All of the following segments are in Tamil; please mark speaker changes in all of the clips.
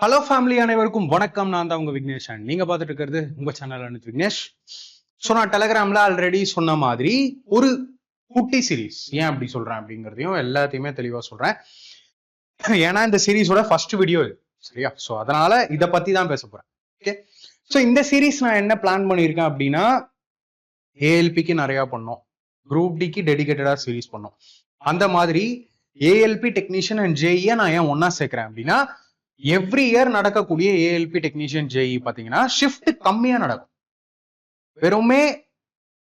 Speaker 1: ஹலோ ஃபேமிலி, அனைவருக்கும் வணக்கம். நான் தான் உங்க விக்னேஷ் அண்ட் நீங்க பார்த்துட்டு இருக்கிறது உங்க சேனல் அனுத்து விக்னேஷ். ஸோ நான் டெலகிராம்ல ஆல்ரெடி சொன்ன மாதிரி ஒரு குட்டி சீரீஸ். ஏன் அப்படி சொல்றேன் அப்படிங்கிறதையும் எல்லாத்தையுமே தெளிவா சொல்றேன். ஏன்னா இந்த சீரீஸோட ஃபர்ஸ்ட் வீடியோ இது, சரியா? ஸோ அதனால இதை பத்தி தான் பேச போறேன். ஓகே, ஸோ இந்த சீரீஸ் நான் என்ன பிளான் பண்ணியிருக்கேன் அப்படின்னா, ஏஎல்பிக்கு நிறைய பண்ணோம், குரூப் டிக்கு டெடிகேட்டடா சீரீஸ் பண்ணோம். அந்த மாதிரி ஏஎல்பி டெக்னீஷியன் அண்ட் ஜேஇயை நான் ஏன் ஒன்னா சேர்க்கிறேன் அப்படின்னா, எவ்ரி இயர் நடக்கக்கூடிய ஏஎல்பி டெக்னீஷியன் ஜேஇ பாத்தீங்கன்னா ஷிஃப்ட் கம்மியா நடக்கும். வெறுமே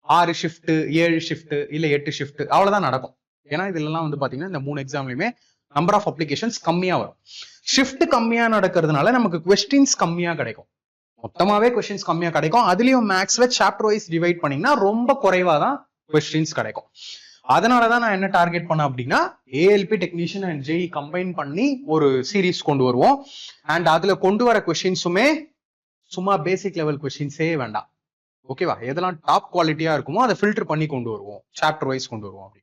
Speaker 1: 6 ஷிஃப்ட் 7 ஷிஃப்ட் இல்ல 8 ஷிஃப்ட் அவ்வளவுதான் நடக்கும். ஏன்னா இதுலாம் வந்து பாத்தீங்கன்னா இந்த 3 எக்ஸாம்லயுமே நம்பர் ஆஃப் அப்ளிகேஷன்ஸ் கம்மியா வரும். ஷிஃப்ட் கம்மியா நடக்கிறதுனால நமக்கு கொஸ்டின்ஸ் கம்மியா கிடைக்கும். மொத்தமாவே கொஸ்டின்ஸ் கம்மியா கிடைக்கும். அதுலயும் மேக்ஸ்ல சாப்டர் வைஸ் டிவைட் பண்ணீங்கன்னா ரொம்ப குறைவா தான் கொஸ்டின்ஸ் கிடைக்கும். அதனாலதான் நான் என்ன டார்கெட் பண்ணேன் அப்படின்னா, ALP technician and JEE combine பண்ணி ஒரு சீரீஸ் கொண்டு வருவோம். அண்ட் அதுல கொண்டு வர கொஸ்டின்ஸுமே சும்மா பேசிக் லெவல் கொஸ்டின்ஸே வேண்டாம். ஓகேவா? எதெல்லாம் டாப் குவாலிட்டியா இருக்குமோ அதை ஃபில்டர் பண்ணி கொண்டு வருவோம், சாப்டர் வைஸ் கொண்டு வருவோம். அப்படி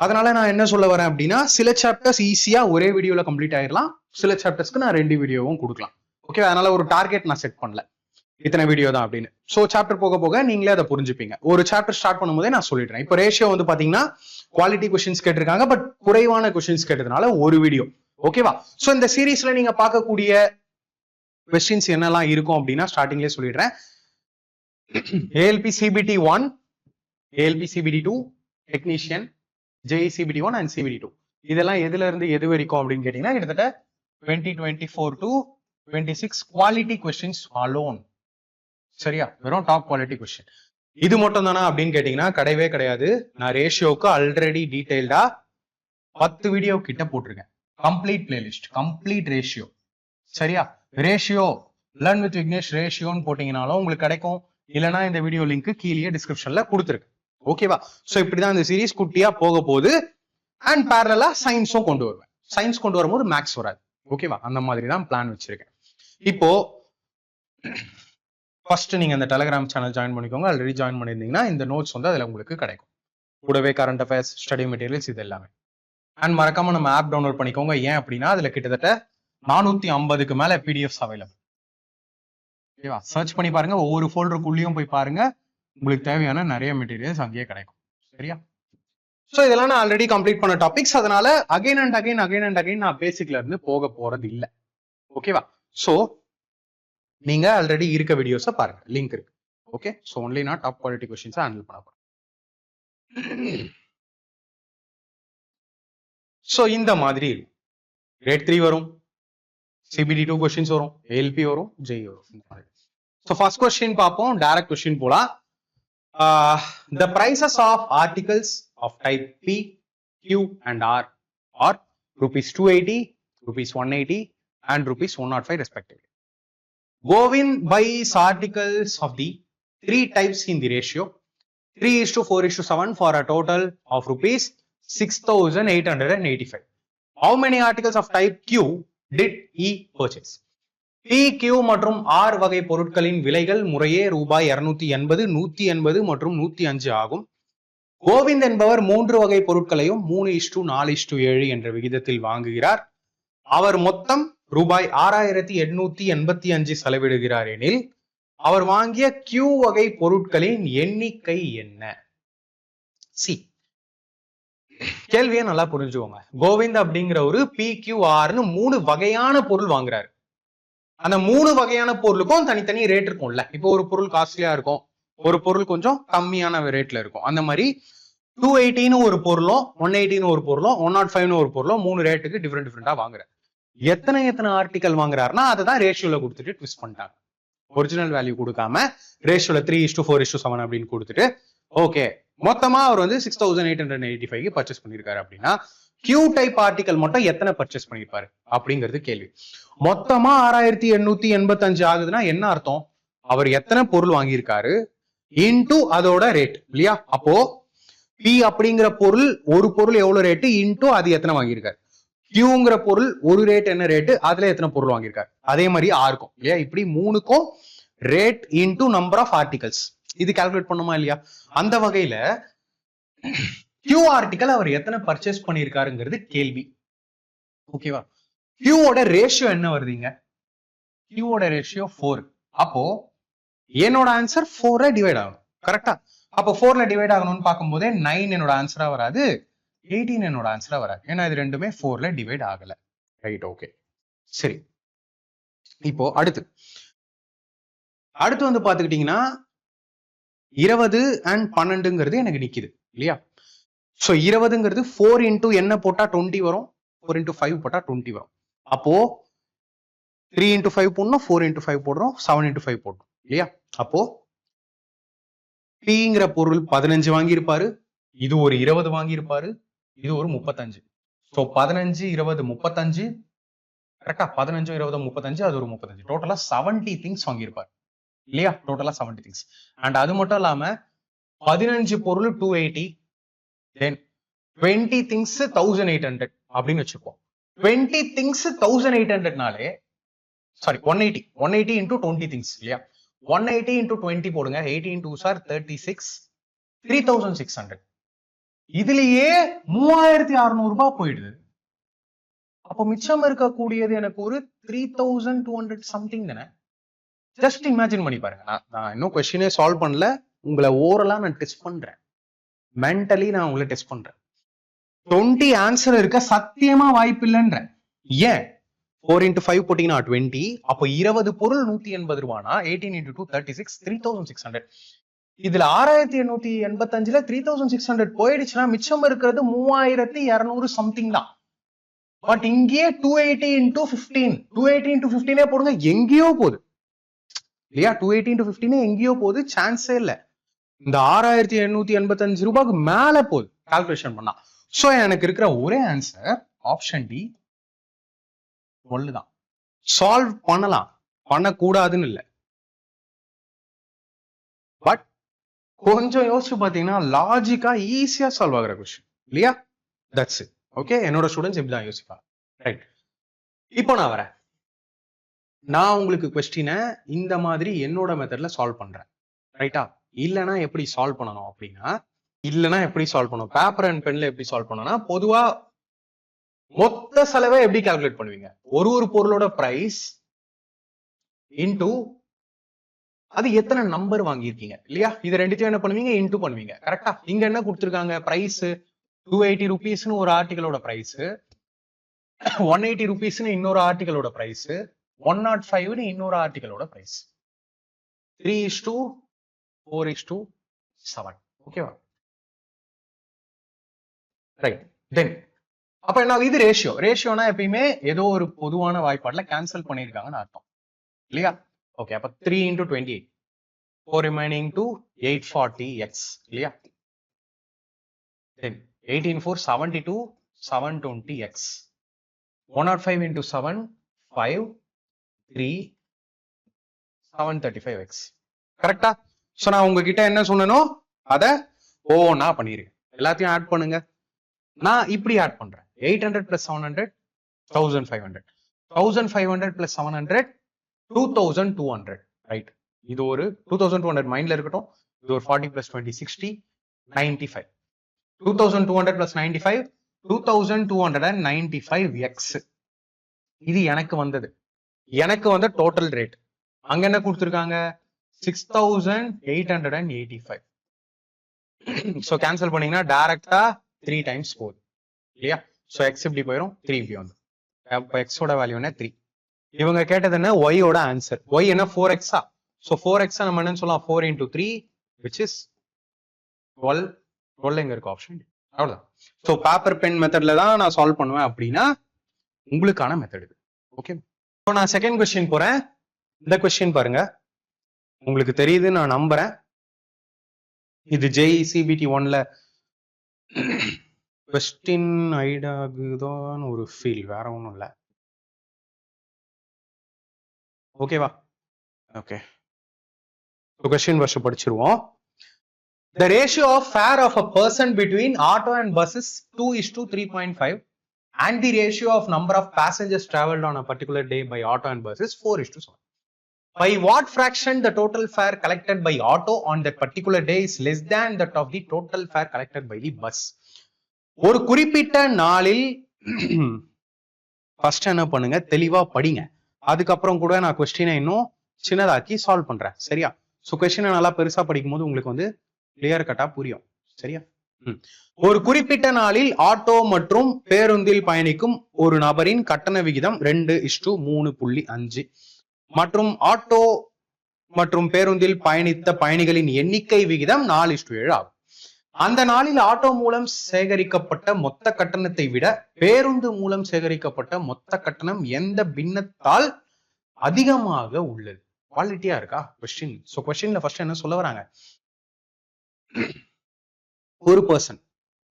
Speaker 1: அதனால நான் என்ன சொல்ல வரேன் அப்படின்னா, சில சாப்டர்ஸ் ஈஸியா ஒரே வீடியோல கம்ப்ளீட் ஆயிடலாம், சில சாப்டர்ஸ்க்கு நான் 2 வீடியோவும் கொடுக்கலாம். ஓகே, அதனால ஒரு டார்கெட் நான் செட் பண்ணல, இத்தனை வீடியோ தான் அப்படின்னு. ஸோ சாப்டர் போக போக நீங்களே அதை புரிஞ்சுப்பீங்க. ஒரு சாப்டர் ஸ்டார்ட் பண்ணும்போதே நான் சொல்லிடுறேன். இப்போ ரேஷியோ வந்து பாத்தீங்கன்னா குவாலிட்டி கொஸ்டின்ஸ் கேட்டிருக்காங்க, பட் குறைவான கொஸ்டின்ஸ் கேட்டதுனால ஒரு வீடியோ. ஓகேவா? ஸோ இந்த சீரீஸ்ல நீங்க பார்க்கக்கூடிய கொஸ்டின்ஸ் என்னெல்லாம் இருக்கும் அப்படின்னா, ஸ்டார்டிங்லேயே சொல்லிடுறேன். ALP CBT 1, ALP CBT 2, technician, JE CBT 1 and CBT 2. இதெல்லாம் எதுல இருந்து எது வரைக்கும் அப்படின்னு கேட்டீங்கன்னா, கிட்டத்தட்ட 2024 to 26 குவாலிட்டி கொஸ்டின்ஸ் அலோன். சரியா? வெறும் டாப் குவாலிட்டி கொஸ்டின். இது மட்டும் தானா அப்படின்னு கேட்டீங்கன்னா கிடையவே கிடையாது. நான் ரேஷியோக்கு ஆல்ரெடி டீடைல்டா 10 வீடியோ கிட்ட போட்டிருக்கேன். Complete playlist, complete ratio. சரியா? ரேஷியோ லேர்ன் வித் விக்னேஷ் ரேஷியோன்னு போட்டீங்கனாலும் உங்களுக்கு கிடைக்கும். இல்லைன்னா இந்த வீடியோ லிங்க் கீழே டிஸ்கிரிப்ஷன்ல கொடுத்துருக்கு. ஓகேவா? ஸோ இப்படிதான் இந்த சீரீஸ் குட்டியா போக போகுது. அண்ட் பேரலா சயின்ஸும் கொண்டு வருவேன். சயின்ஸ் கொண்டு வரும்போது மேக்ஸ் வராது. ஓகேவா? அந்த மாதிரி தான் பிளான் வச்சிருக்கேன். இப்போ ஃபர்ஸ்ட் நீங்க அந்த டெலகிராம் சேனல் ஜாயின் பண்ணிக்கோங்க. ஆல்ரெடி ஜாயின் பண்ணியிருந்தீங்கன்னா இந்த நோட்ஸ் வந்து அதுல உங்களுக்கு கிடைக்கும். கூடவே கரண்ட் அஃபேர்ஸ், ஸ்டடி மெட்டீரியல்ஸ், இது எல்லாமே. அண்ட் மறக்காம நம்ம ஆப் டவுன்லோட் பண்ணிக்கோங்க. ஏன் அப்படின்னா அதுல கிட்டத்தட்ட 450க்கு மேல பிடிஎஃப்ஸ் அவைலபிள். ஓகேவா? சர்ச் பண்ணி பாருங்க, ஒவ்வொரு ஃபோல்டருக்குள்ளேயும் போய் பாருங்க, உங்களுக்கு தேவையான நிறைய மெட்டீரியல்ஸ் அங்கேயே கிடைக்கும். சரியா? ஸோ இதெல்லாம் நான் ஆல்ரெடி கம்ப்ளீட் பண்ண டாபிக்ஸ். அதனால அகைன் அண்ட் அகைன் நான் பேசிக்ல இருந்து போக போறது இல்லை. ஓகேவா? ஸோ நீங்க ஆல்ரெடி இருக்க வீடியோஸை பாருங்க, லிங்க் இருக்கு. ஓகே, ஸோ ஒன்லி நான் டாப் குவாலிட்டி கொஸ்டின்ஸை ஹேண்டில் பண்ண போறேன். ஸோ இந்த மாதிரி கிரேட் 3 வரும், சிபிடி 2 கொஸ்டின்ஸ் வரும், ஏஎல்பி வரும், ஜேஇ வரும். இந்த மாதிரி. ஸோ ஃபர்ஸ்ட் கொஸ்டின் பார்ப்போம். டைரக்ட் கொஸ்டின் போலாம். The prices of articles of type P, Q and R are rupees 280, rupees 180 and rupees 105 respectively. Govind buys articles of the 3 types in the ratio 3:4:7 for a total of rupees 6,885. How many articles of type Q did he purchase? P, Q மற்றும் R வகை பொருட்களின் விலைகள் முறையே ரூபாய் 280, 180 மற்றும் 105 ஆகும். கோவிந்த் என்பவர் 3 வகை பொருட்களையும் 3:4:7 என்ற விகிதத்தில் வாங்குகிறார். அவர் மொத்தம் ரூபாய் 6,885 செலவிடுகிறார் எனில் அவர் வாங்கிய Q வகை பொருட்களின் எண்ணிக்கை என்ன? சி, கேள்வியை நல்லா புரிஞ்சுக்கோங்க. கோவிந்த் அப்படிங்கிற ஒரு PQRன்னு 3 வகையான பொருள் வாங்குறாரு. அந்த 3 வகையான பொருளுக்கும் தனித்தனி ரேட் இருக்கும்ல. இப்போ ஒரு பொருள் காஸ்ட்லியா இருக்கும், ஒரு பொருள் கொஞ்சம் கம்மியான ரேட்ல இருக்கும். அந்த மாதிரி 280ன்னு ஒரு பொருளும் 180ன்னு ஒரு பொருளும் 105ன்னு ஒரு பொருளும் 3 ரேட்டுக்கு டிஃப்ரெண்டா வாங்குறாரு. எத்தனை ஆர்டிகல் வாங்குறாருன்னா அதை தான் ரேஷியோல கொடுத்துட்டு ட்விஸ்ட் பண்ணிட்டாங்க. ஒரிஜினல் வேல்யூ கொடுக்காம ரேஷியோல 3:4:7 அப்படின்னு கொடுத்துட்டு, ஓகே மொத்தமா அவர் வந்து 6,885 பர்ச்சேஸ் பண்ணிருக்காரு அப்படின்னா Q டைப் ஆர்டிகல் மட்டும் எத்தனை பர்ச்சேஸ் பண்ணிருப்பாரு அப்படிங்கிறது கேள்வி. மொத்தமா 6,885 ஆகுதுன்னா என்ன அர்த்தம்? அவர் எத்தனை பொருள் வாங்கியிருக்காரு இன்டு அதோட ரேட் இல்லையா? அப்போ P அப்படிங்கிற பொருள், ஒரு பொருள் எவ்வளவு ரேட்டு இன்டு அது எத்தனை வாங்கியிருக்காரு. Qங்கிற பொருள் ஒரு ரேட் என்ன ரேட்டு, அதுல எத்தனை பொருள் வாங்கியிருக்காரு. அதே மாதிரி ஆருக்கும் இல்லையா? இப்படி 3க்கும் rate into number of articles இது கால்குலேட் பண்ணுமா இல்லையா? அந்த வகையில Q ஆர்டிகல் அவர் எத்தனை பர்ச்சேஸ் பண்ணியிருக்காருங்கிறது கேள்வி. ஓகேவா? Q ஓட ரேஷியோ என்ன வருதுங்க? கியூவோட ரேஷியோ 4. அப்போ என்னோட ஆன்சர் 4 டிவைட் ஆகணும். கரெக்டா? அப்போ 4ல டிவைட் ஆகணும்னு பார்க்கும்போதே 9 என்னோட ஆன்சரா வராது, 18 என்னோட ஆன்சரா வராது. ஏன்னா இது ரெண்டுமே 4ல டிவைட் ஆகல. Right, okay. சரி, இப்போ அடுத்து வந்து பாத்துக்கிட்டீங்கன்னா 20 and 12ங்கிறது எனக்கு நிக்குது இல்லையா? சோ 20ங்கிறது 4 into என்ன போட்டா 20 வரும், 4 into 5 போட்டா 20 வரும். அப்போ 3 into 5 போடணும், 4 into 5 போடுறோம், 7 into 5 போடுறோம் இல்லையா? அப்போ Pங்கிற பொருள் 15 வாங்கியிருப்பாரு, இது ஒரு 20 வாங்கியிருப்பாரு, இது ஒரு 35. சோ 15 20 35, கரெக்டா? 15 20 35, அது ஒரு 35. டோட்டலா 70 திங்ஸ் வாங்கியிருப்பாரு இல்லையா? டோட்டலா 70 திங்ஸ். அண்ட் அது மட்டும் இல்லாம 15 பொருள் 280, தென் 20 திங்ஸ் 1800 அப்படின்னு வச்சுப்போம். 20 திங்ஸ் 1800நாலே சாரி 180 into 20 திங்ஸ் இல்லையா? 180 into 20 போடுங்க, 18 2s are 36, 3600. இதுலயே 3600 ரூபாய் போயிடுது. அப்போ மிச்சம் இருக்கக்கூடியது எனக்கு ஒரு 3200 சம்திங் தானே. ஜஸ்ட் இமேஜின் பண்ணி பாருங்க. நான் இன்னும் கொஸ்டினே சால்வ் பண்ணல, உங்களை ஓரலா நான் டெஸ்ட் பண்றேன், மென்டலி நான் உங்களை டெஸ்ட் பண்றேன். 20 ஆன்சர் இருக்க சத்தியமா வாய்ப்பு இல்லைன்றேன். ஏன்? 4 into 5 போட்டீங்கன்னா 20, அப்போ 20 பொருள் 180 ரூபானா 18 into 2 36, 3600. இதுல 6885ல 3600 போயிடுச்சுன்னா மிச்சம் இருக்கிறது 3200 சம்திங் தான். பட் இங்கேயே 280 into 15, 280 into 15 போடுங்க, எங்கேயோ போகுது இல்லையா? 280 into 15 எங்கேயோ போகுது, சான்ஸே இல்ல. இந்த 6885 ரூபாய்க்கு மேல போகுது கால்குலேஷன் பண்ணா. சோ எனக்கு இருக்கிற ஒரே ஆன்சர் ஆப்ஷன் டி 12 தான். சால்வ் பண்ணலாம், பண்ணக்கூடாதுன்னு இல்ல, பட் கொஞ்சம் யோசிச்சு பாத்தீங்கன்னா லாஜிக்கா ஈஸியா சால்வ் ஆகுற கொஸ்டின் இல்லையா? That's it. ஓகே, என்னோட ஸ்டூடெண்ட்ஸ் இப்படிதான் யோசிப்பாங்க. ரைட், இப்போ நான் வரேன். நான் உங்களுக்கு கொஸ்டினை இந்த மாதிரி என்னோட மெத்தட்ல சால்வ் பண்றேன். ரைட்டா? இல்லைன்னா எப்படி சால்வ் பண்ணணும் அப்படின்னா, பேப்பர் அண்ட் பென்ல எப்படி சால்வ் பண்ணணும்னா, பொதுவா மொத்த செலவை எப்படி கால்குலேட் பண்ணுவீங்க? ஒரு பொருளோட பிரைஸ் இன்டு அது எத்தனை நம்பர் வாங்கியிருக்கீங்க இல்லையா? இது ரெண்டுத்தையும் என்ன பண்ணுவீங்க? இன்டு பண்ணுவீங்க. கரெக்டா? இங்க என்ன கொடுத்துருக்காங்க? பிரைஸ் 280 rupeesனு ஒரு ஆர்டிகளோட பிரைஸ், 180 rupeesனு இன்னொரு ஆர்டிகளோட பிரைஸ், 105னு இன்னொரு ஆர்டிகளோட பிரைஸ். 3:4:7. ஓகேவா? ரைட். தென் அப்ப என்ன? இது ரேஷியோனா எப்பயுமே ஏதோ ஒரு பொதுவான வாய்ப்பாடுல கேன்சல் பண்ணிருக்காங்கன்னு அர்த்தம் இல்லையா? ஓகே, அப்ப 3 into 28, 4 remaining to 840x இல்லையா? தென் 18 4 72, 720x, 105 into 7 5 3 735x. கரெக்டா? சோ நான் உங்ககிட்ட என்ன சொன்னனோ அத நான் பண்ணிருக்கேன். எல்லாத்தையும் ஆட் பண்ணுங்க. நான் இப்படி ஆட் பண்றேன். 800 plus 700 1500, 1500 plus 700 2200. ரைட், இது ஒரு 2200 மைண்ட்ல இருக்கட்டும். இது ஒரு 40 plus 20 60 95. 2200 plus 95 2295x. இது எனக்கு வந்தது. எனக்கு வந்த டோட்டல் ரேட். அங்க என்ன கொடுத்துருக்காங்க? 6885. சோ கேன்சல் பண்ணீங்கன்னா டைரக்டா 3 times போகுது இல்லையா? சோ x இப்படி போயிடும், 3 இப்படி வந்து. அப்ப x ஓட வேல்யூ என்ன? 3. இவங்க கேட்டது என்ன? y ஓட ஆன்சர். y என்ன? 4x. சோ 4x நம்ம என்னன்னு சொல்லலாம்? 4 into 3 which is 12. 12 எங்க இருக்கு? ஆப்ஷன். அவ்வளவுதான். சோ பேப்பர் பென் மெத்தட்ல தான் நான் சால்வ் பண்ணுவேன் அப்படின்னா உங்களுக்கான மெத்தட் இது. ஓகே, இப்போ நான் செகண்ட் கொஸ்டின் போறேன். இந்த கொஸ்டின் பாருங்க, உங்களுக்கு தெரியுது நான் நம்புறேன். இது JECBT 1ல கொஸ்டின் ஐடாகுதான் ஒரு ஃபீல், வேற ஒன்றும் இல்லை. ஓகேவா? ஓகே, கொஸ்டின் ஃபர்ஸ்ட் படிச்சிருவோம். The ratio of fare of a person between auto and bus is 2:3.5 and the ratio of number of passengers traveled on a particular day by auto and bus is 4:7. By what fraction the total fare collected by auto on that particular day is less than that of the total fare collected by the bus? ஒரு குறிப்பிட்ட நாளில் ஃபர்ஸ்ட் என்ன பண்ணுங்க? தெளிவா படிங்க. அதுக்கப்புறம் கூட நான் கொஸ்டினை இன்னும் சின்னதாக்கி சால்வ் பண்றேன். சரியா? ஸோ கொஸ்டினை நல்லா பெருசா படிக்கும் போது உங்களுக்கு வந்து கிளியர் கட்டா புரியும். சரியா? ஒரு குறிப்பிட்ட நாளில் ஆட்டோ மற்றும் பேருந்தில் பயணிக்கும் ஒரு நபரின் கட்டண விகிதம் 2:3.5 மற்றும் ஆட்டோ மற்றும் பேருந்தில் பயணித்த பயணிகளின் எண்ணிக்கை விகிதம் 4:7 ஆகும். அந்த நாளில் ஆட்டோ மூலம் சேகரிக்கப்பட்ட மொத்த கட்டணத்தை விட பேருந்து மூலம் சேகரிக்கப்பட்ட மொத்த கட்டணம் எந்த பின்னத்தால் அதிகமாக உள்ளது? குவாலிட்டியா இருக்கா கொஸ்டின்? சோ கொஸ்டின்ல ஃபர்ஸ்ட் என்ன சொல்ல வராங்க? ஒரு பர்சன்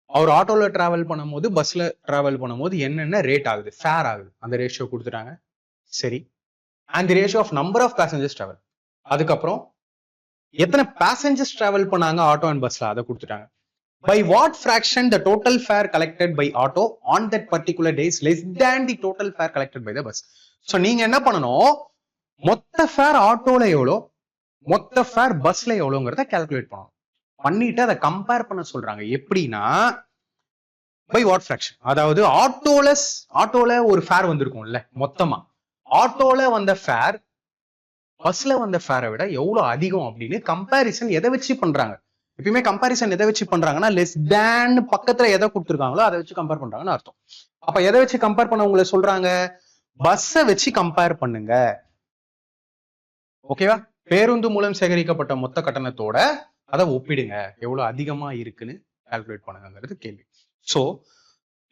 Speaker 1: அவர் ஆட்டோல டிராவல் பண்ணும்போது பஸ்ல டிராவல் பண்ணும்போது என்னென்ன ரேட் ஆகுது, ஃபேர் ஆகுது, அந்த ரேஷியோ கொடுத்துட்டாங்க. சரி, and the ratio of number of passengers travel, அதுக்கப்புறம் எத்தனை பேசஞ்சர்ஸ் டிராவல் பண்ணாங்க ஆட்டோ அண்ட் பஸ்ல, அதை கொடுத்துட்டாங்க. By what fraction the total fare collected by auto on that particular day is less than the total fare collected by the bus. So நீங்க என்ன பண்ணணும், மொத்த ஃபேர் ஆட்டோல எவ்வளோ, மொத்த ஃபேர் பஸ்ல எவ்வளோங்கிறத கால்குலேட் பண்ணணும். பண்ணிட்டு அதை கம்பேர் பண்ண சொல்றாங்க. எப்படின்னா பை வாட் ஃபிராக்ஷன், அதாவது ஆட்டோல ஒரு ஃபேர் வந்திருக்கும்ல மொத்தமா, ஆட்டோல வந்த ஃபேர் பஸ்ல வந்த ஃபேரை விட எவ்வளவு அதிகம் அப்படின்னு கம்பேரிசன் எதை வச்சு பண்றாங்க? எப்பயுமே கம்பேரிசன் எதை வச்சு பண்றாங்கன்னா லெஸ் தேன் பக்கத்துல எதை கொடுத்துருக்காங்களோ அதை வச்சு கம்பேர் பண்றாங்கன்னு அர்த்தம். அப்ப எதை வச்சு கம்பேர் பண்ண உங்களை சொல்றாங்க? பஸ்ஸை வச்சு கம்பேர் பண்ணுங்க. ஓகேவா? பேருந்து மூலம் சேகரிக்கப்பட்ட மொத்த கட்டணத்தோட அதை ஒப்பிடுங்க, எவ்வளவு அதிகமா இருக்குன்னு கால்குலேட் பண்ணுங்கிறது கேள்வி. சோ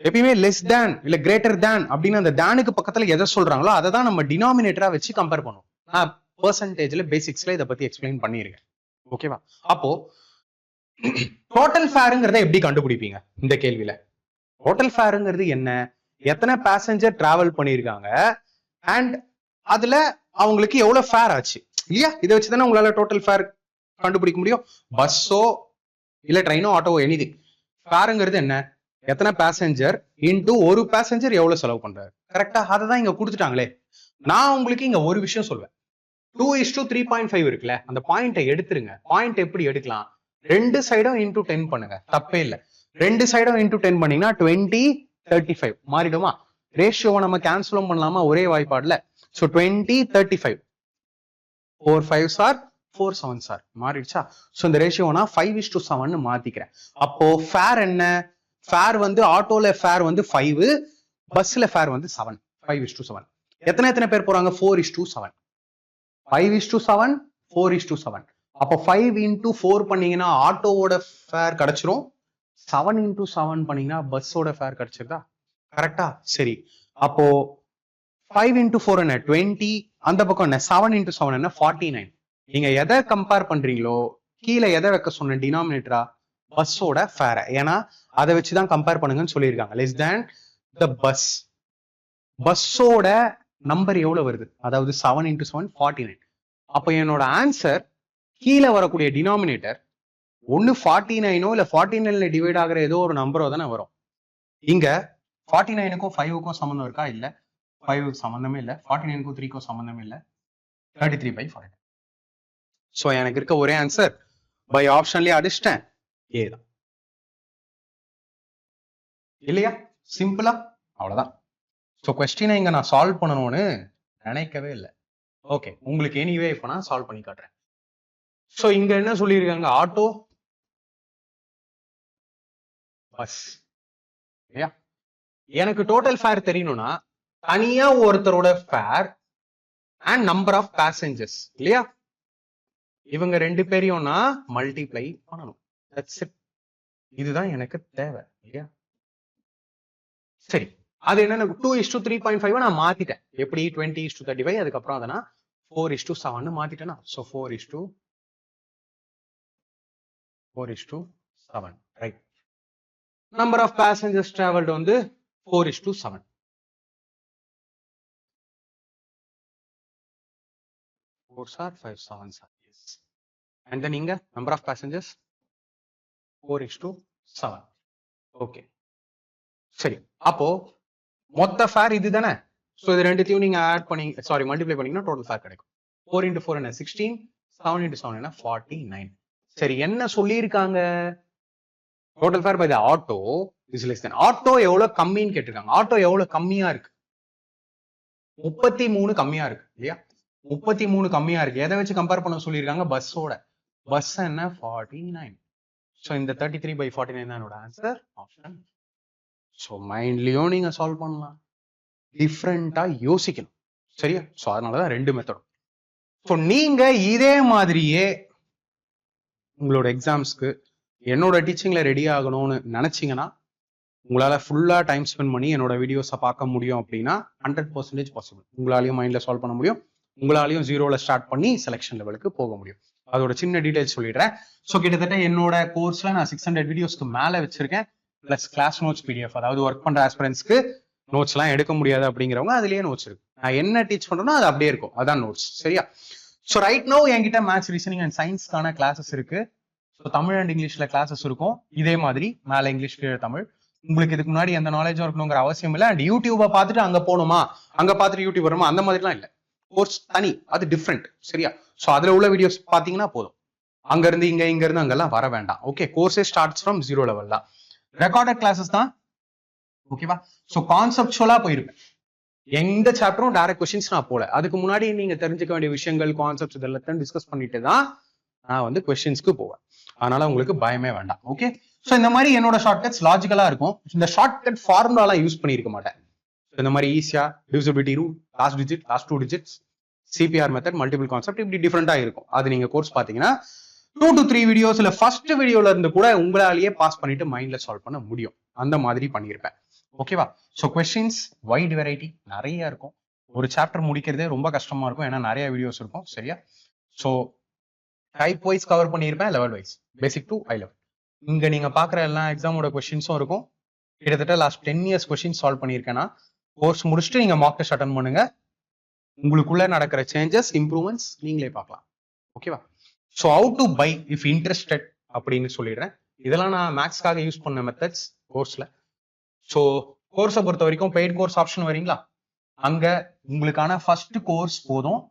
Speaker 1: எப்பயுமே லெஸ் தேன் இல்ல கிரேட்டர் தேன் அப்படின்னு அந்த தேனுக்கு பக்கத்துல எதை சொல்றாங்களோ அதை தான் நம்ம டினாமினேட்டரா வச்சு கம்பேர் பண்ணுவோம். நான் பெர்சன்டேஜ்ல பேசிக்ஸ்ல இதை பத்தி எக்ஸ்பிளைன் பண்ணிருக்கேன். ஓகேவா? அப்போ டோட்டல் ஃபேருங்கிறத எப்படி கண்டுபிடிப்பீங்க இந்த கேள்வியில? டோட்டல் ஃபேருங்கிறது என்ன? எத்தனை பேசஞ்சர் டிராவல் பண்ணிருக்காங்க அண்ட் அதுல அவங்களுக்கு எவ்வளவு ஃபேர் ஆச்சு இல்லையா? இதை வச்சுதானே உங்களால டோட்டல் ஃபேர் கண்டுபிடிக்க முடியும். பஸ்ஸோ இல்ல ட்ரெயினோ ஆட்டோவோ எனிதிங். ஃபேருங்கிறது என்ன? எத்தனை பேசஞ்சர் இன்டூ ஒரு பேசஞ்சர் எவ்வளவு செலவு பண்றாரு. கரெக்டா? அதை தான் இங்க கொடுத்துட்டாங்களே. நான் உங்களுக்கு இங்க ஒரு விஷயம் சொல்வேன். 2:3.5 இருக்குல்ல, அந்த பாயிண்டை எடுத்துருங்க. பாயிண்ட் எப்படி எடுக்கலாம்? ரெண்டு சைடும் இன்டூ 10 பண்ணுங்க, தப்பே இல்லை. ரெண்டு சைடும் இன்டூ 10 பண்ணீங்கன்னா 20:35 மாறிடுமா? ரேஷியோவை நம்ம கேன்சலும் பண்ணலாமா ஒரே வாய்ப்பாடுல? So 20:35 4 5s are 4 7s are மாறிடுச்சா? ஸோ இந்த ரேஷியோனா 5:7 மாத்திக்கிறேன். அப்போ ஃபேர் என்ன? ஃபேர் வந்து ஆட்டோல ஃபேர் வந்து 5, பஸ்ல ஃபேர் வந்து 7. 5:7. எத்தனை பேர் போறாங்க? 4:7. 5:7 4:7. அப்போ 5 into 4 பண்ணீங்கன்னா ஆட்டோவோட ஃபேர் கிடைச்சிரும். 7 into 7 பண்ணீங்கன்னா பஸ்ஸோட ஃபேர் கிடைச்சிருதா? கரெக்டா? சரி, அப்போ 5 into 4 என்ன? 20. அந்த பக்கம் என்ன? 7 into 7 என்ன? 49. நீங்க எதை கம்பேர் பண்றீங்களோ கீழே எதை வைக்க சொன்ன டினாமினேட்டரா? பஸ்ஸோட ஃபேர். ஏன்னா அதை வச்சுதான் கம்பேர் பண்ணுங்கன்னு சொல்லியிருக்காங்க. Less than the bus. பஸ்ஸோட நம்பர் எவ்வளவு வருது? அதாவது 7 into 7 49. அப்போ என்னோட ஆன்சர் கீழே வரக்கூடிய டினாமினேட்டர் ஒன்னு 49 இல்ல 49 டிவைட் ஆகிற ஏதோ ஒரு நம்பரோ தானே வரும். இங்க 49க்கும் 5க்கும் சம்பந்தம் இருக்கா? இல்ல. 5க்கு சம்பந்தமே இல்ல. 49க்கும் 3க்கும் சம்பந்தமே இல்ல. 33/49. சோ எனக்கு இருக்க ஒரே ஆன்சர் பை ஆப்ஷன்லயே அடிச்சிட்டேன், ஏ தான். இல்லையா? சிம்பிளா அவ்வளவுதான். ஸோ கொஸ்டினை இங்க நான் சால்வ் பண்ணணும்னு நினைக்கவே இல்லை. ஓகே, உங்களுக்கு எனிவே இப்போ நான் சால்வ் பண்ணி காட்டுறேன். ஸோ இங்க என்ன சொல்லியிருக்காங்க? ஆட்டோ பஸ் இல்லையா? எனக்கு டோட்டல் ஃபேர் தெரியணும்னா தனியா ஒருத்தரோட fare and number of passengers இல்லையா? இவங்க ரெண்டு பேரையும் நான் மல்டிப்ளை பண்ணணும். That's it. இதுதான் எனக்கு தேவை இல்லையா? சரி, அது என்ன? 2:3.5 நான் மாத்திட்டேன். எப்படி? 20:35. அதுக்கப்புறம் அதை நான் 4:7 மாத்திட்டேன்னா, so 4:7 right. Number of passengers travelled வந்து 4:7. 4s are 5 7s are. Yes. And then இங்க நம்பர் ஆஃப் பேசஞ்சர்ஸ் 4:7. ஓகே, சரி. அப்போ மொத்த ஃபேர் இது தானே. ஸோ இது ரெண்டுத்தையும் நீங்க ஆட் பண்ணி மல்டிப்ளை பண்ணீங்கன்னா டோட்டல் ஃபேர் கிடைக்கும். 4 into 4 என்ன? 16. 7 into 7 என்ன? 49. சரி, என்ன சொல்லியிருக்காங்க? Total fare by the auto is less than. Auto எவ்வளவு கம்மின்னு கேட்டிருக்காங்க. ஆட்டோ எவ்வளவு கம்மியா இருக்கு? 33 கம்மியா இருக்கு இல்லையா? 33 கம்மியா இருக்கு. எதை வச்சு கம்பேர் பண்ண சொல்லியிருக்காங்க? பஸ்ஸோட. பஸ் என்ன? 49. ஸோ இந்த 33/49 தான் என்னோட ஆன்சர், ஆப்ஷன். ஸோ மைண்ட்லயும் நீங்க சால்வ் பண்ணலாம், டிஃப்ரெண்டா யோசிக்கணும், சரியா? ஸோ அதனாலதான் 2 மெத்தடும். ஸோ நீங்க இதே மாதிரியே உங்களோட எக்ஸாம்ஸ்க்கு என்னோட டீச்சிங்ல ரெடி ஆகணும்னு நினைச்சீங்கன்னா, உங்களால ஃபுல்லா டைம் ஸ்பெண்ட் பண்ணி என்னோட வீடியோஸை பார்க்க முடியும் அப்படின்னா 100% பாசிபிள். உங்களாலையும் மைண்ட்ல சால்வ் பண்ண முடியும், உங்களாலையும் 0ல ஸ்டார்ட் பண்ணி செலெக்ஷன் லெவலுக்கு போக முடியும். அதோட சின்ன டீடைல்ஸ் சொல்லிடுறேன். ஸோ கிட்டத்தட்ட என்னோட கோர்ஸ்ல நான் 600 வீடியோஸ்க்கு மேல வச்சிருக்கேன், பிளஸ் கிளாஸ் நோட்ஸ் PDF. அதாவது ஒர்க் பண்ற ஆஸ்பிரன்ஸ்க்கு நோட்ஸ் எல்லாம் எடுக்க முடியாது அப்படிங்கிறவங்க அதுலயே நோட்ஸ் இருக்கு. நான் என்ன டீச் பண்றேனோ அது அப்படியே இருக்கும், அதான் நோட்ஸ், சரியா? ஸோ ரைட் நோ என்கிட்ட மேத்ஸ், ரீசனிங் அண்ட் சயின்ஸ்க்கான கிளாஸஸ் இருக்கு. ஸோ தமிழ் அண்ட் இங்கிலீஷ்ல கிளாஸஸ் இருக்கும். இதே மாதிரி மேல இங்கிலீஷ், கீழே தமிழ். உங்களுக்கு இதுக்கு முன்னாடி எந்த நாலேஜும் இருக்கணுங்கிற அவசியம் இல்லை. அண்ட் யூடியூபை பார்த்துட்டு அங்க போகணுமா, அங்க பார்த்துட்டு யூடியூப் வருமா, அந்த மாதிரிலாம் இல்லை. கோர்ஸ் தனி, அது டிஃப்ரெண்ட், சரியா? ஸோ அதுல உள்ள வீடியோஸ் பாத்தீங்கன்னா போதும். அங்க இருந்து இங்க இருந்து அங்கெல்லாம் வர வேண்டாம். ஓகே, கோர்ஸே ஸ்டார்ட்ஸ் ஃப்ரம் 0 லெவல் தான். ரெக்கார்டட் கிளாஸஸ் தான், ஓகேவா? ஸோ கான்செப்சுவலா போயிருப்பேன். எந்த சாப்டரும் டைரக்ட் கொஸ்டின்ஸ் நான் போல. அதுக்கு முன்னாடி நீங்க தெரிஞ்சுக்க வேண்டிய விஷயங்கள், கான்செப்ட்ஸ் இதெல்லாம் டிஸ்கஸ் பண்ணிட்டு தான் நான் வந்து கொஸ்டின்ஸ்க்கு போவேன். அதனால உங்களுக்கு பயமே வேண்டாம். ஓகே, ஸோ இந்த மாதிரி என்னோட ஷார்ட்கட்ஸ் லாஜிக்கலா இருக்கும். இந்த ஷார்ட்கட் ஃபார்முலாலாம் யூஸ் பண்ணியிருக்க மாட்டேன். இந்த மாதிரி ஈஸியா divisibility rule, last digit, last 2 digits, CPR method, multiple concept, இப்படி டிஃப்ரெண்டா இருக்கும். அது நீங்க கோர்ஸ் பாத்தீங்கன்னா 2 to 3 வீடியோஸ் இல்ல ஃபர்ஸ்ட் வீடியோல இருந்து கூட உங்களாலேயே பாஸ் பண்ணிட்டு மைண்ட்ல சால்வ் பண்ண முடியும். அந்த மாதிரி பண்ணியிருப்பேன். ஓகேவா? ஸோ கொஸ்டின்ஸ் வைட் வெரைட்டி நிறைய இருக்கும். ஒரு சாப்டர் முடிக்கிறதே ரொம்ப கஷ்டமா இருக்கும், ஏன்னா நிறைய வீடியோஸ் இருக்கும், சரியா? ஸோ டைப் வைஸ் கவர் பண்ணியிருப்பேன், level wise, basic to high level. இங்க நீங்க பாக்குற எல்லா எக்ஸாமோட கொஸ்டின்ஸும் இருக்கும். கிட்டத்தட்ட லாஸ்ட் 10 இயர்ஸ் கொஸ்டின் சால்வ் பண்ணியிருக்கேன்னா, கோர்ஸ் முடிச்சுட்டு நீங்க மார்க் டெஸ்ட் அட்டன் பண்ணுங்க, உங்களுக்குள்ள நடக்கிற சேஞ்சஸ், இம்ப்ரூவ்மெண்ட்ஸ் நீங்களே பார்க்கலாம். ஓகேவா? So how to buy if interested அப்படின்னு சொல்லிடுறேன். இதெல்லாம் நான் மேக்ஸ்க்காக யூஸ் பண்ண மெத்தட்ஸ் கோர்ஸ்ல. ஸோ கோர்ஸை பொறுத்த வரைக்கும் பெய்ட் கோர்ஸ் ஆப்ஷன் வரீங்களா, அங்க உங்களுக்கான ஃபர்ஸ்ட் கோர்ஸ் போதும்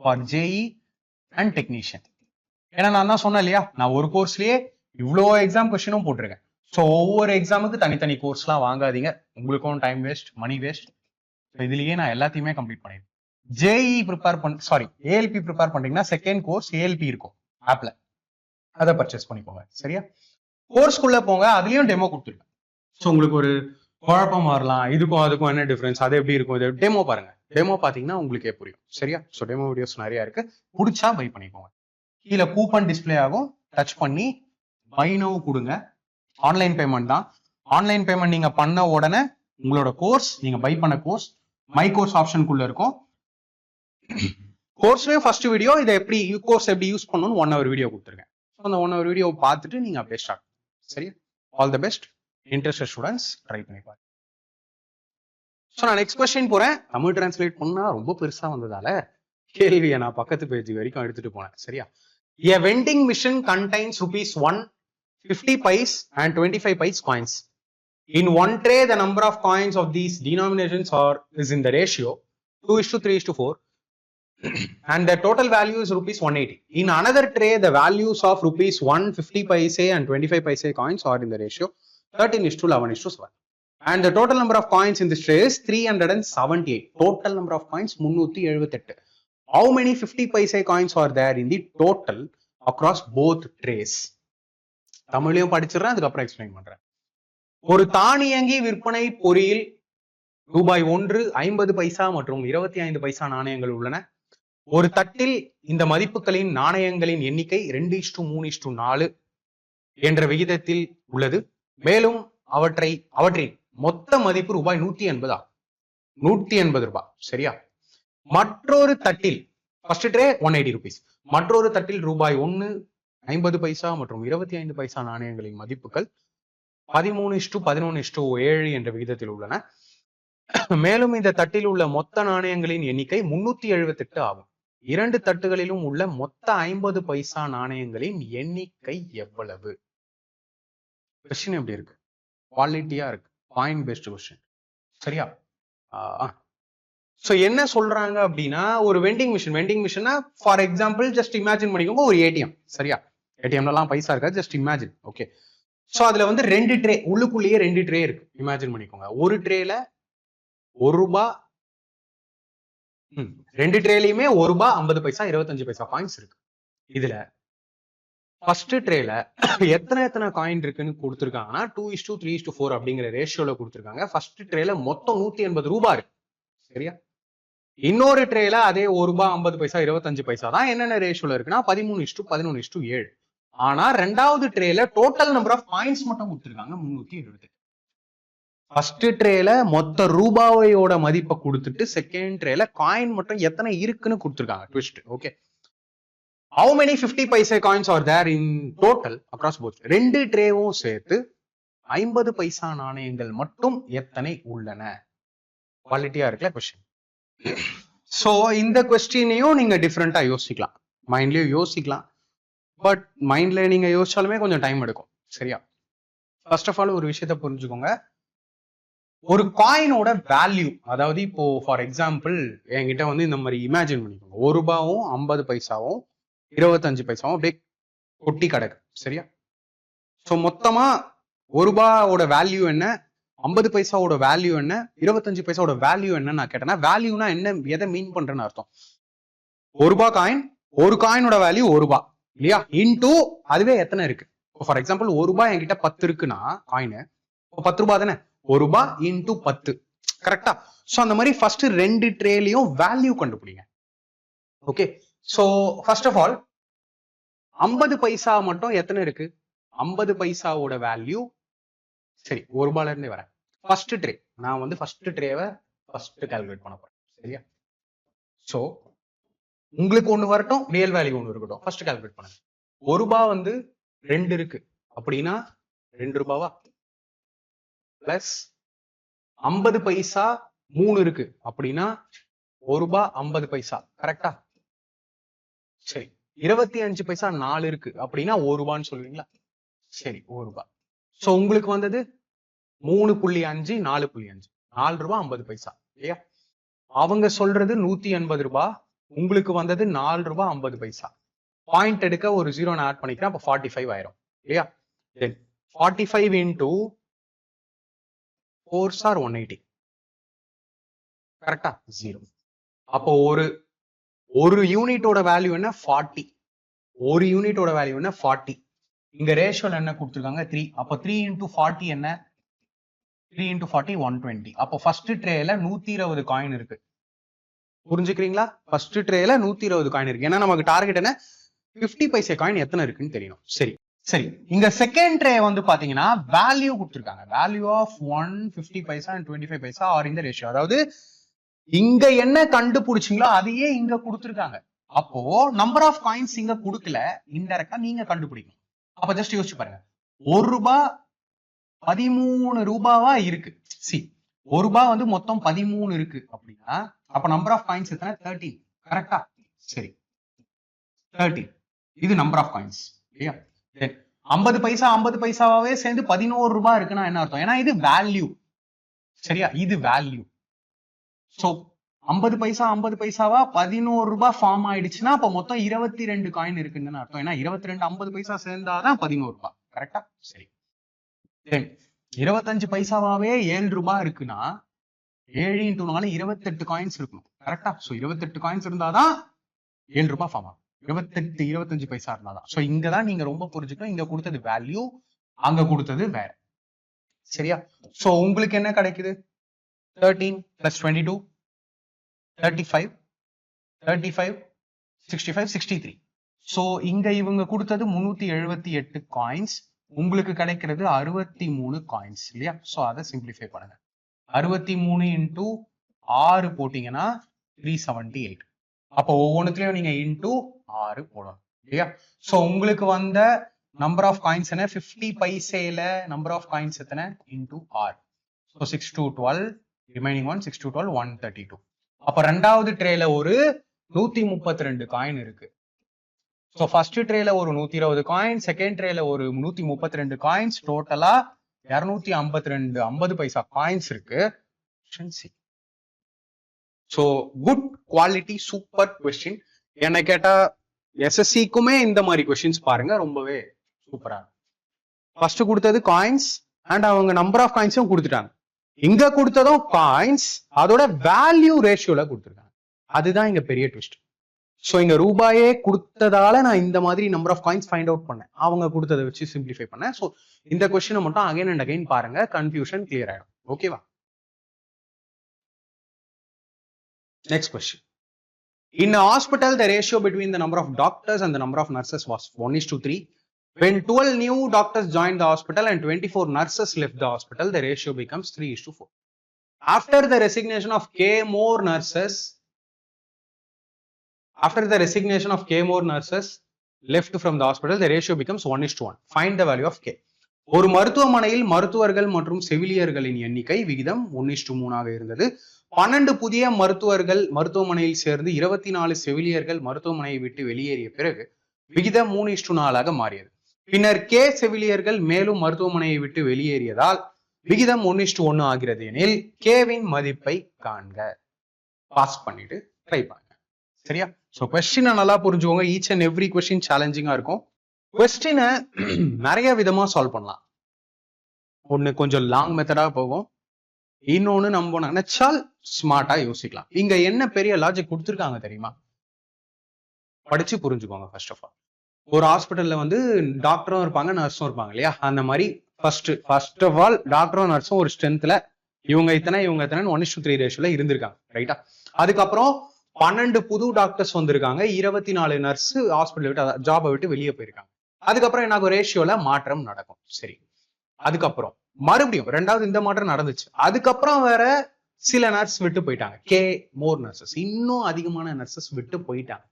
Speaker 1: ஃபார் JEE அண்ட் டெக்னீஷியன். ஏன்னா நான் தான் சொன்னேன் இல்லையா, நான் ஒரு கோர்ஸ்லயே இவ்வளோ எக்ஸாம் கொஸ்டினும் போட்டிருக்கேன். ஸோ ஒவ்வொரு எக்ஸாமுக்கு தனித்தனி கோர்ஸ்லாம் வாங்காதீங்க, உங்களுக்கும் டைம் வேஸ்ட், மணி வேஸ்ட். இதுலயே நான் எல்லாத்தையுமே கம்ப்ளீட் பண்ணிடுறேன். JEE ப்ரிப்பேர் ALP ப்ரிப்பேர் பண்றீங்கன்னா செகண்ட் கோர்ஸ் ALP இருக்கும் ஆப்ல, அதை பர்ச்சேஸ் பண்ணிக்கோங்க, சரியா? கோர்ஸ்க்குள்ள போங்க, அதுலயும் டெமோ கொடுத்துருக்கேன். ஸோ உங்களுக்கு ஒரு குழப்பம் வரலாம், இதுக்கும் அதுக்கும் என்ன டிஃபரன்ஸ், அது எப்படி இருக்கும், இது டெமோ பாருங்க. டெமோ பாத்தீங்கன்னா உங்களுக்கே புரியும், சரியா? ஸோ டெமோ வீடியோஸ் நிறைய இருக்கு, பிடிச்சா பை பண்ணிக்கோங்க. கீழே கூப்பன் டிஸ்பிளே ஆகும், டச் பண்ணி பை நவ் கொடுங்க. ஆன்லைன் பேமெண்ட் தான். ஆன்லைன் பேமெண்ட் நீங்க பண்ண உடனே உங்களோட கோர்ஸ், நீங்க பை பண்ண கோர்ஸ் மை கோர்ஸ் ஆப்ஷனுக்குள்ள இருக்கும். கோர்ஸ்லயே ஃபர்ஸ்ட் வீடியோ இதை எப்படி கோர்ஸ் எப்படி யூஸ் பண்ணணும்னு 1 hour வீடியோ கொடுத்துருக்கேன். ஸோ அந்த 1 hour வீடியோ பார்த்துட்டு நீங்க அப்படியே ஸ்டார்ட், சரியா? All the best. Interested students try பண்ணி பாருங்க. ஸோ நான் நெக்ஸ்ட் கொஸ்டின் போறேன். தமிழ் டிரான்ஸ்லேட் பண்ணா ரொம்ப பெருசா வந்ததால கேள்வியை நான் பக்கத்து பேஜ் வரைக்கும் எடுத்துட்டு போனேன், சரியா? A vending machine contains ₹1, 50 paise and 25 paise coins. In one tray, the number of coins of these denominations is in the ratio 2:3:4, and the total value is ₹180. In another tray, the values of ₹1, 50 paise and 25 paise coins are in the ratio 13:11:7. And the total number of coins in this tray is 378. Total number of coins 378. How many 50 paise coins are there in the total across both trays? தமிழையும் படிச்சிடறேன், அதுக்கப்புறம் எக்ஸ்பிளைன் பண்றேன். ஒரு தானியங்கி விற்பனை பொறியில் ₹1, 50 பைசா மற்றும் 25 பைசா நாணயங்கள் உள்ளன. ஒரு தட்டில் இந்த மதிப்புகளின் நாணயங்களின் எண்ணிக்கை 2:3:4 என்ற விகிதத்தில் உள்ளது. மேலும் அவற்றின் மொத்த மதிப்பு ₹180 ஆகும். ₹180, சரியா? மற்றொரு தட்டில் ஃபர்ஸ்ட் ட்ரே ₹180, மற்றொரு தட்டில் ₹1, 50 பைசா மற்றும் 25 பைசா நாணயங்களின் மதிப்புகள் 13:11:7 என்ற விகிதத்தில் உள்ளன. மேலும் இந்த தட்டில் உள்ள மொத்த நாணயங்களின் எண்ணிக்கை 378 ஆகும். 2 தட்டுகளிலும் உள்ள மொத்த 50 பைசா நாணயங்களின் எண்ணிக்கை எவ்வளவு? கொஸ்டின் எப்படி இருக்கு? குவாலிட்டியா இருக்கு, பாயிண்ட் பேஸ்ட் கொஸ்டின், சரியா? சோ என்ன சொல்றாங்க அப்படின்னா, ஒரு வெண்டிங் மிஷின்னா ஃபார் எக்ஸாம்பிள் ஜஸ்ட் இமேஜின் பண்ணிக்கோங்க, ஒரு ஏடிஎம், சரியா? ஏடிஎம்லாம் பைசா இருக்காது, ஜஸ்ட் இமேஜின், ஓகே? சோ அதுல வந்து 2 ட்ரே, உள்ளுக்குள்ளேயே 2 ட்ரே இருக்கு, இமேஜின் பண்ணிக்கோங்க. ஒரு ட்ரேல ₹1, ரெண்டு ட்ரேலையுமே ₹1 50 பைசா 25 பைசா காயின்ஸ் இருக்கு. இதுல ஃபர்ஸ்ட் ட்ரேல எத்தனை காயின் இருக்குன்னு கொடுத்துருக்காங்கன்னா 2:3:4 அப்படிங்கிற ரேஷியோல கொடுத்துருக்காங்க. ஃபர்ஸ்ட் ட்ரேல மொத்தம் ₹180 இருக்கு. சரியா? இன்னொரு ட்ரேல அதே ₹1 50 பைசா 25 பைசா தான் என்னென்ன ரேஷியோல இருக்குன்னா 13:11:7. ஆனா ரெண்டாவது ட்ரேல டோட்டல் நம்பர் ஆஃப் காயின்ஸ் மட்டும் கொடுத்துருக்காங்க 370. ஃபர்ஸ்ட் ட்ரேல மொத்த ரூபாயோட மதிப்பை கொடுத்துட்டு செகண்ட் ட்ரேல காயின் மட்டும் எத்தனை இருக்குன்னு கொடுத்துருக்காங்க. Twist. Okay, how many 50 paisa coins are there in total across both? ரெண்டு ட்ரேவும் சேர்த்து 50 பைசா நாணயங்கள் மட்டும் எத்தனை உள்ளன? குவாலிட்டியா இருக்குல்ல கொஸ்டின். சோ இந்த கொஸ்டினையும் நீங்க டிஃப்ரெண்டா யோசிக்கலாம், மைண்ட்லயும் யோசிக்கலாம். பட் மைண்ட்ல நீங்க யோசிச்சாலுமே கொஞ்சம் டைம் எடுக்கும். சரியா? ஃபர்ஸ்ட் ஆஃப் ஆல் ஒரு விஷயத்த புரிஞ்சுக்கோங்க. ஒரு காயினோட வேல்யூ, அதாவது இப்போ ஃபார் எக்ஸாம்பிள் என்கிட்ட வந்து இந்த மாதிரி இமேஜின் பண்ணிக்கோங்க, ₹1 50 பைசாவும் 25 பைசாவும் அப்படியே கொட்டி கிடக்கு. சரியா? ஸோ மொத்தமா ₹1 வேல்யூ என்ன, 50 பைசாவோட வேல்யூ என்ன, 25 பைசாவோட வேல்யூ என்ன நான் கேட்டேன்னா, வேல்யூனா என்ன, எதை மீன் பண்றேன்னு அர்த்தம். ₹1 காயின், ஒரு காயினோட வேல்யூ ₹1 இல்லையா, இன்டூ அதுவே எத்தனை இருக்கு. ஃபார் எக்ஸாம்பிள் ₹1 என்கிட்ட 10 இருக்குன்னா காயின், இப்போ ₹10 தானே, ₹1 இன்டூ 10. கரெக்டா? ஸோ அந்த மாதிரி ஃபர்ஸ்ட் ரெண்டு ட்ரேலையும் வேல்யூ கண்டுபிடிங்க. Okay, so first of all 50 paisa மட்டும் எத்தனை இருக்கு, 50 பைசாவோட வேல்யூ. சரி, ₹1 இருந்தே வரேன். ஃபர்ஸ்ட் ட்ரே, நான் வந்து ஃபர்ஸ்ட் ட்ரேவை ஃபர்ஸ்ட் கால்குலேட் பண்ண போறேன். சரியா? ஸோ உங்களுக்கு ஒண்ணு வரட்டும், ரியல் வேல்யூ ஒண்ணு இருக்கட்டும். ஃபர்ஸ்ட் கால்குலேட் பண்ணுங்க. ₹1 வந்து 2 இருக்கு அப்படின்னா ₹2 பிளஸ் 50 பைசா 3 இருக்கு அப்படின்னா ₹1 50 பைசா. கரெக்டா? சரி, 25 பைசா 4 இருக்கு அப்படின்னா ₹1 சொல்லுவீங்களா? சரி, ₹1. சோ உங்களுக்கு வந்தது 3.5 4.5 ₹4 50 பைசா இல்லையா? அவங்க சொல்றது ₹180, உங்களுக்கு வந்தது ₹4 50 பைசா. பாயிண்ட் எடுக்க ஒரு 0 ஆட் பண்ணிக்கிறேன், அப்ப 45 ஆயிரும் இல்லையா? தென் 45 இன்டூ 4 are 180. கரெக்டா? 0. அப்போ ஒரு யூனிட்டோட வேல்யூ என்ன, 40. ஒரு யூனிட்டோட வேல்யூ என்ன, 40. இங்க ரேஷியோல என்ன கொடுத்துருக்காங்க, 3. அப்போ 3 இன்டூ 40 என்ன, 3 இன்டூ 40 120. அப்போ ஃபர்ஸ்ட் ட்ரேல 120 காயின் இருக்கு. புரிஞ்சுக்கிறீங்களா? ஃபர்ஸ்ட் ட்ரேல 120 காயின் இருக்கு. ஏன்னா நமக்கு டார்கெட் என்ன, 50 பைசா காயின் எத்தனை இருக்குன்னு தெரியணும். சரி சரி, இங்க செகண்ட் ட்ரே வந்து பாத்தீங்கன்னா வேல்யூ கொடுத்துருக்காங்க. Value of 150 paisa and 25 paisa are இந்த ரேஷியோ. அதாவது இங்க என்ன கண்டுபிடிச்சிங்களோ அதையே இங்க கொடுத்துருக்காங்க. அப்போ நம்பர் ஆஃப் காயின்ஸ் இங்க கொடுக்கல, இன்டைரக்டா நீங்க கண்டுபிடிக்கணும். அப்ப ஜஸ்ட் யோசிச்சு பாருங்க, ₹1 13 இருக்கு. சி, ₹1 வந்து மொத்தம் 13 இருக்கு அப்படின்னா அப்ப நம்பர் ஆஃப் காயின்ஸ் எத்தனை, 13. கரெக்டா? சரி, 13 இது நம்பர் ஆஃப் காயின்ஸ் இல்லையா? 50 பைசா 50 பைசாவே சேர்ந்து ₹11 இருக்குன்னா என்ன அர்த்தம்? ஏன்னா இது வேல்யூ. சரியா? இது வேல்யூ. சோ 50 பைசா 50 பைசாவா ₹11 ஃபார்ம் ஆயிடுச்சுன்னா அப்ப மொத்தம் 22 காயின் இருக்குன்னு அர்த்தம். ஏன்னா 22 50 பைசா சேர்ந்தாதான் ₹11. கரெக்டா? சரி, 25 பைசாவே ₹7 இருக்குன்னா 7 இன்டூ 4 28 காயின்ஸ் இருக்கணும். கரெக்டா? சோ 28 காயின்ஸ் இருந்தாதான் ₹7 ஃபார்ம் ஆகும். 28 25 பைசா இருந்தாதான். சோ இங்கதான் நீங்க ரொம்ப புரிஞ்சுக்கணும், இங்க கொடுத்தது வேல்யூ, அங்க கொடுத்தது வேற. சரியா? சோ உங்களுக்கு என்ன கிடைக்குது, 13 plus 22 35 35 65 63. சோ இங்க இவங்க கொடுத்தது 378 காயின்ஸ், உங்களுக்கு கிடைக்கிறது 63 காயின்ஸ் இல்லையா? சோ அதை சிம்பிளிஃபை பண்ணுங்க. 63 இன்டூ 6 போட்டீங்கன்னா 378. அப்போ ஒவ்வொன்றுலயும் நீங்க இன்டூ 6 போடணும் இல்லையா? சோ உங்களுக்கு வந்த நம்பர் ஆஃப் காயின்ஸ் என்ன, 50 பைசேல நம்பர் ஆஃப் காயின்ஸ் எத்தனை, into 6. So 6 to 12, remaining 1 6 to 12 132. அப்ப ரெண்டாவது ட்ரேல ஒரு 132 காயின் இருக்கு. ஸோ ஃபர்ஸ்ட் ட்ரேல ஒரு 120 காயின், செகண்ட் ட்ரேல ஒரு 132 காயின்ஸ், டோட்டலா 252 50 பைசா காயின்ஸ் இருக்கு. So good quality, super question. என்ன கேட்டா எஸ்எஸ்சிக்குமே இந்த மாதிரி கொஸ்டின்ஸ் பாருங்க, ரொம்பவே சூப்பரா. ஃபர்ஸ்ட் கொடுத்தது காயின்ஸ் அண்ட் அவங்க நம்பர் ஆஃப் காயின்ஸும் கொடுத்துட்டாங்க. இங்க கொடுத்ததும் காயின்ஸ், அதோட வேல்யூ ரேஷியோல கொடுத்துருக்காங்க. அதுதான் இங்க பெரிய ட்விஸ்ட். ஸோ இங்க ரூபாயே கொடுத்ததால நான் இந்த மாதிரி number of coins find out பண்ணேன், அவங்க கொடுத்ததை வச்சு சிம்பிளிஃபை பண்ணேன். ஸோ இந்த கொஸ்டினை மட்டும் அகைன் அண்ட் அகைன் பாருங்க, கன்ஃபியூஷன் கிளியர் ஆயிடும். ஓகேவா? Next question. In a hospital, the ratio between the number of doctors and the number of nurses was 1:3. When 12 new doctors joined the hospital and 24 nurses left the hospital, the ratio becomes 3:4. After the resignation of K more nurses left from the hospital, the ratio becomes 1:1. Find the value of K. ஒரு மருத்துவமனையில் மருத்துவர்கள் மற்றும் செவிலியர்களின் எண்ணிக்கை விகிதம் 1:3 இருந்தது. 12 புதிய மருத்துவர்கள் மருத்துவமனையில் சேர்ந்து 24 செவிலியர்கள் மருத்துவமனையை விட்டு வெளியேறிய பிறகு விகிதம் 3:4 மாறியது. பின்னர் கே செவிலியர்கள் மேலும் மருத்துவமனையை விட்டு வெளியேறியதால் விகிதம் 1:1 ஆகிறது எனில் கேவின் மதிப்பை காண்க. பாஸ் பண்ணிட்டு ட்ரை பண்ணுங்க. சரியா? ஸோ கொஸ்டினை நல்லா புரிஞ்சுக்கோங்க. ஈச் அண்ட் எவ்ரி கொஸ்டின் சேலஞ்சிங்கா இருக்கும். கொஸ்டினை நிறைய விதமா சால்வ் பண்ணலாம். ஒண்ணு கொஞ்சம் லாங் மெத்தடா போகும், இன்னொன்னு நம்ம நினைச்சால் ஸ்மார்ட்டா யோசிக்கலாம். இங்க என்ன பெரிய லாஜிக் கொடுத்துருக்காங்க தெரியுமா? படிச்சு புரிஞ்சுக்கோங்க. ஃபர்ஸ்ட் ஆஃப் ஆல், ஒரு ஹாஸ்பிட்டல்ல வந்து டாக்டரும் இருப்பாங்க, நர்ஸும் இருப்பாங்க இல்லையா? அந்த மாதிரி ஃபர்ஸ்ட் ஆஃப் ஆல் டாக்டரும் நர்ஸும் ஒரு ஸ்ட்ரென்த்ல இவங்க இத்தனை 1:3 ரேஷியோல இருந்திருக்காங்க. ரைட்டா? அதுக்கப்புறம் 12 புது டாக்டர்ஸ் வந்திருக்காங்க, 24 நர்ஸ் ஹாஸ்பிட்டல் விட்டு ஜாபை விட்டு வெளியே போயிருக்காங்க. அதுக்கப்புறம் என்ன ரேஷியோல மாற்றம் நடக்கும். சரி, அதுக்கப்புறம் மறுபடியும் ரெண்டாவது இந்த மாற்றம் நடந்துச்சு. அதுக்கப்புறம் வேற சில நர்ஸ் விட்டு போயிட்டாங்க, கே மோர் நர்சஸ், இன்னும் அதிகமான நர்சஸ் விட்டு போயிட்டாங்க.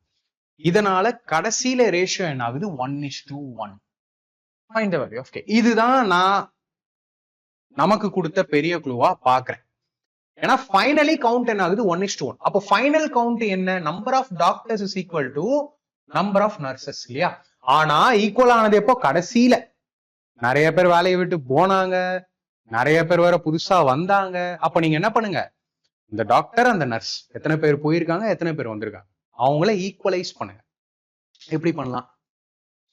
Speaker 1: இதனால கடைசியில ரேஷியோ என்ன ஆகுது? 1:1. Find the value of K. இதுதான் நான் நமக்கு கொடுத்த பெரிய குழுவா பாக்குறேன். ஏன்னா ஃபைனலி கவுண்ட் என்ன ஆகுது? 1:1. அப்போ ஃபைனல் கவுண்ட் என்ன? Number of doctors is equal to number of nurses இல்லையா? ஆனா ஈக்குவல் ஆனது எப்போ? கடைசியில நிறைய பேர் வேலையை விட்டு போனாங்க, நிறைய பேர் வேற புதுசா வந்தாங்க. அப்ப நீங்க என்ன பண்ணுங்க, இந்த டாக்டர் அந்த நர்ஸ் எத்தனை பேர் போயிருக்காங்க, எத்தனை பேர் வந்திருக்காங்க, அவங்கள ஈக்குவலைஸ் பண்ணுங்க. எப்படி பண்ணலாம்?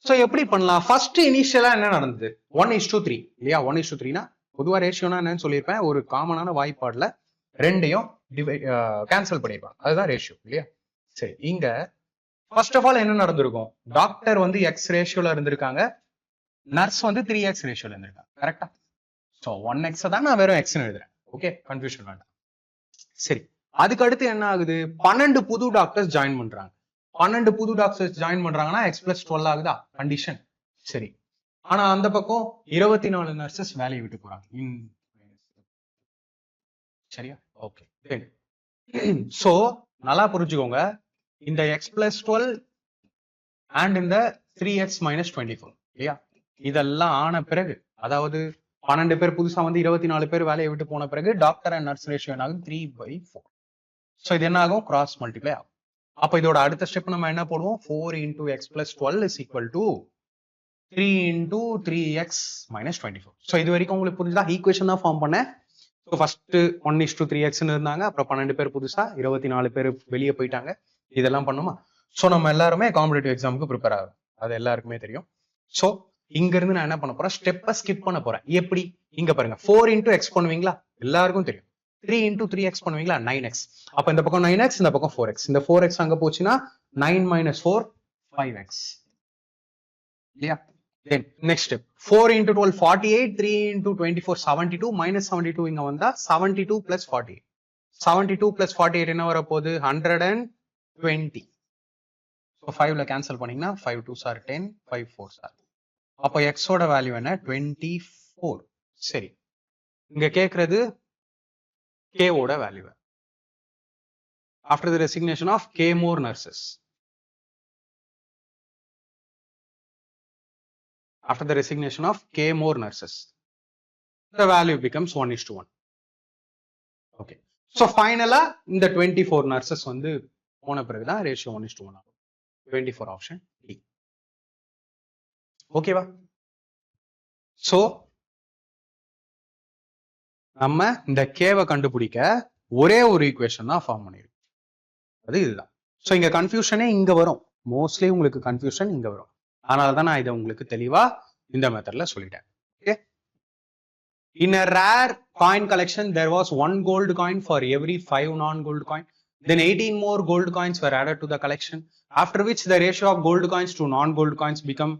Speaker 1: சோ எப்படி பண்ணலாம்? ஃபர்ஸ்ட் இனிஷியலா என்ன நடந்தது? 1:3 இல்லையா? 1:3னா பொதுவா ரேஷியோனா என்னன்னு சொல்லியிருப்பேன். ஒரு காமனான வாய்ப்பாடுல ரெண்டையும் கேன்சல் பண்ணிருப்பாங்க, அதுதான் ரேஷியோ இல்லையா? சரி, இங்க ஃபர்ஸ்ட் ஆஃப் ஆல் என்ன நடந்திருக்கும்? டாக்டர் வந்து எக்ஸ் ரேஷியோல இருந்திருக்காங்க, நர்ஸ் வந்து 3x ரேஷியோல இருந்திருக்காங்க. கரெக்டா? சோ 1x தான் நான் வெறும் எக்ஸ்னு எழுதுறேன். ஓகே, கன்ஃபியூஷன் வேண்டாம். சரி, அதுக்கு அடுத்து என்ன ஆகுது? 12 புது டாக்டர்ஸ் ஜாயின் பண்றாங்க. 12 புது டாக்டர்ஸ் ஜாயின் பண்றாங்கன்னா x+12 ஆகுதா கண்டிஷன்? சரி, ஆனா அந்த பக்கம் 24 நர்சஸ் வேலையை விட்டு போறாங்க. சரியா? ஓகே, சோ நல்லா புரிஞ்சுக்கோங்க. இந்த x+12 அண்ட் இந்த 3x - 24 இல்லையா? இதெல்லாம் ஆன பிறகு, அதாவது 12 பேர் புதுசா வந்து 24 பேர் வேலையை விட்டு போன பிறகு டாக்டர் அண்ட் நர்ஸ் ரேஷியோ ஆகும் 3/4. ஸோ இது என்ன ஆகும்? கிராஸ் மல்டிப்ளை ஆகும். அப்ப இதோட அடுத்த ஸ்டெப் நம்ம என்ன போடுவோம்? 4 × x+12 is equal to 3 × 3x - 24. So இது வரைக்கும் உங்களுக்கு புரிஞ்சுதா? ஈக்குவேஷன் தான் ஃபார்ம் பண்ணேன். ஸோ ஃபர்ஸ்ட் 1:3x இருந்தாங்க, அப்புறம் 12 பேர் புதுசா, 24 பேர் வெளியே போயிட்டாங்க. இதெல்லாம் பண்ணுமா? ஸோ நம்ம எல்லாருமே காம்படிட்டிவ் எக்ஸாமுக்கு ப்ரிப்பேர் ஆகும், அது எல்லாருக்குமே தெரியும். ஸோ இங்க இருந்து நான் என்ன பண்ண போறேன்? ஸ்டெப்பை ஸ்கிப் பண்ண போறேன். எப்படி? இங்க பாருங்க, 4 × x பண்ணுவீங்களா? எல்லாருக்கும் தெரியும். 3 × 3x பண்ணுவீங்களா? 9x. அப்ப இந்த பக்கம் 9x, இந்த பக்கம் 4x. இந்த 4x அங்க போச்சுன்னா 9 - 4 5x இல்லையா? Then next step, 4 × 12 48, 3 × 24 72, -72 இங்க வந்தா 72 + 48. 72 + 48 என்ன வர போகுது? 120. ஸோ 5ல கேன்சல் பண்ணீங்கன்னா 5 2s are 10, 5 4s are. அப்போ எக்ஸோட வேல்யூ என்ன? 24. சரி, இங்க கேக்குறது கேவோட value. After the resignation of K more nurses, after the resignation of k more nurses, the value becomes 1:1. okay, so finally இந்த 24 nurses வந்து போன பிறகுதான் ரேஷியோ 1:1 ஆகும். 24 ஆப்ஷன் டி. ஓகேவா? சோ நம்ம இந்த கேவை கண்டுபிடிக்க ஒரே ஒரு ஈக்குவேஷன் தான் ஃபார்ம் பண்ணிருக்கோம், அது இதுதான். சோ இங்க கன்ஃபியூஷனே இங்க வரும், மோஸ்ட்லி உங்களுக்கு கன்ஃபியூஷன் இங்க வரும். அதனாலதான் நான் இதை உங்களுக்கு தெளிவா இந்த மெத்தட்ல சொல்லிட்டேன். Okay, in a rare coin collection there was 1 gold coin for every 5 non-gold coin. Then 18 more gold coins were added to the collection, after which the ratio of gold coins to non-gold coins become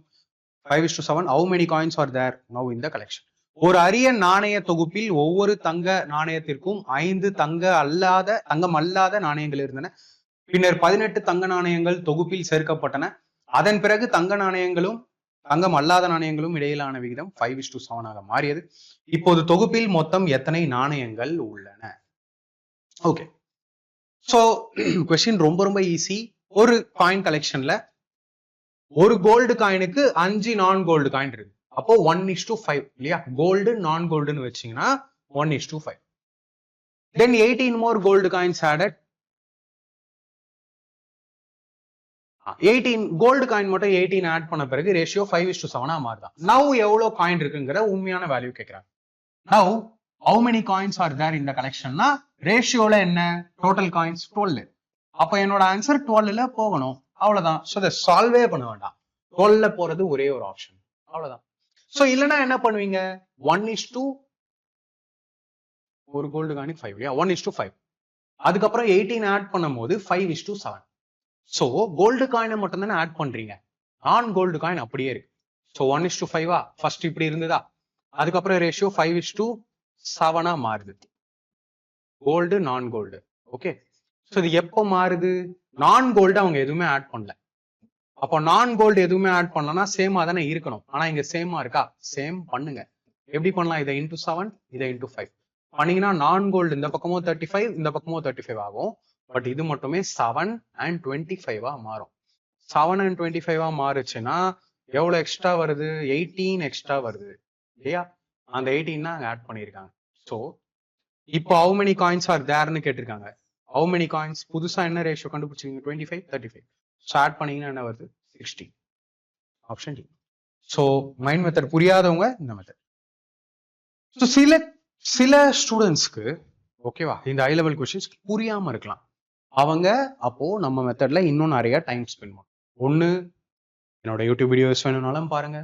Speaker 1: 5:7. How many coins are there now in the collection? ஒரு அரிய நாணய தொகுப்பில் ஒவ்வொரு தங்க நாணயத்திற்கும் 5 தங்கம் அல்லாத நாணயங்கள் இருந்தன. பின்னர் 18 தங்க நாணயங்கள் தொகுப்பில் சேர்க்கப்பட்டன. அதன் பிறகு தங்க நாணயங்களும் தங்கம் அல்லாத நாணயங்களும் இடையிலான விகிதம் 5:7 மாறியது. இப்போது தொகுப்பில் மொத்தம் எத்தனை நாணயங்கள் உள்ளன? ஓகே, சோ கொஸ்டின் ரொம்ப ஈஸி. ஒரு காயின் கலெக்ஷன்ல ஒரு கோல்டு காயினுக்கு 5 நான் கோல்டு காயின் இருக்கு. அப்போ 1:5 இல்லையா? கோல்டு நான் கோல்டுன்னு வச்சீங்கன்னா 1:5. Then 18 more gold coins added. 18 gold coin மட்டும் 18 ஆட் பண்ண பிறகு ரேஷியோ 5:7 மாறுதான். நவ் எவ்வளவு காயின் இருக்குங்கிற உண்மையான வேல்யூ கேட்கிறாங்க. Now how many coins are there in the collectionனா ரேஷியோல என்ன? Total coins 12. அப்ப என்னோட ஆன்சர் 12ல போகணும். அவ்வளவுதான். சோ இதை சால்வே பண்ண வேண்டாம். 12ல போறது ஒரே ஒரு ஆப்ஷன். அவ்வளவுதான். சோ இல்லைன்னா என்ன பண்ணுவீங்க? 1:2 ஒரு கோல்டு காயின் 5 இல்லையா? 1:5. அதுக்கப்புறம் 18 ஆட் பண்ணும் போது 5:7. சோ கோல்டு காயினை மட்டும் தானே ஆட் பண்றீங்க, நான் கோல்டு காயின் அப்படியே இருக்கு. சோ 1:5 ஃபர்ஸ்ட் இப்படி இருந்ததா, அதுக்கப்புறம் ரேஷியோ 5:7 மாறுது. கோல்டு நான் கோல்டு. ஓகே, சோ இது எப்போ மாறுது? நான் கோல்டு அவங்க எதுவுமே ஆட் பண்ணல. அப்போ நான் கோல்டு எதுவுமே ஆட் பண்ணலன்னா சேமா தானே இருக்கணும். ஆனா இங்க சேமா இருக்கா? சேம் பண்ணுங்க. எப்படி பண்ணலாம்? இதை இன்டூ 7, இதை இன்டூ 5 பண்ணீங்கன்னா நான் கோல்டு இந்த பக்கமும் 35, இந்த பக்கமும் 35 ஆகும். பட் இது மட்டுமே 7 and 25 மாறும். 7 and 25 மாறுச்சுன்னா எவ்வளவு எக்ஸ்ட்ரா வருது? 18 எக்ஸ்ட்ரா வருது இல்லையா? அந்த 18 தான் அங்க ஆட் பண்ணிருக்காங்க. சோ இப்போ how many coins are thereன்னு கேட்டிருக்காங்க. how many coins? புதுசா என்ன ரேஷியோ கண்டுபிடிச்சிங்க? 25, 35. ஸோ ஆட் பண்ணீங்கன்னா என்ன வருது? 60. Option D. So mind method புரியாதவங்க இந்த மெத்தட். ஸோ சில ஸ்டூடெண்ட்ஸ்க்கு ஓகேவா இந்த ஹை லெவல் கொஸ்டின்ஸ் புரியாம இருக்கலாம். அவங்க அப்போ நம்ம மெத்தட்ல இன்னும் நிறைய டைம் ஸ்பெண்ட் பண்ணும். ஒன்று என்னோட யூடியூப் வீடியோஸ் வேணும்னாலும் பாருங்க,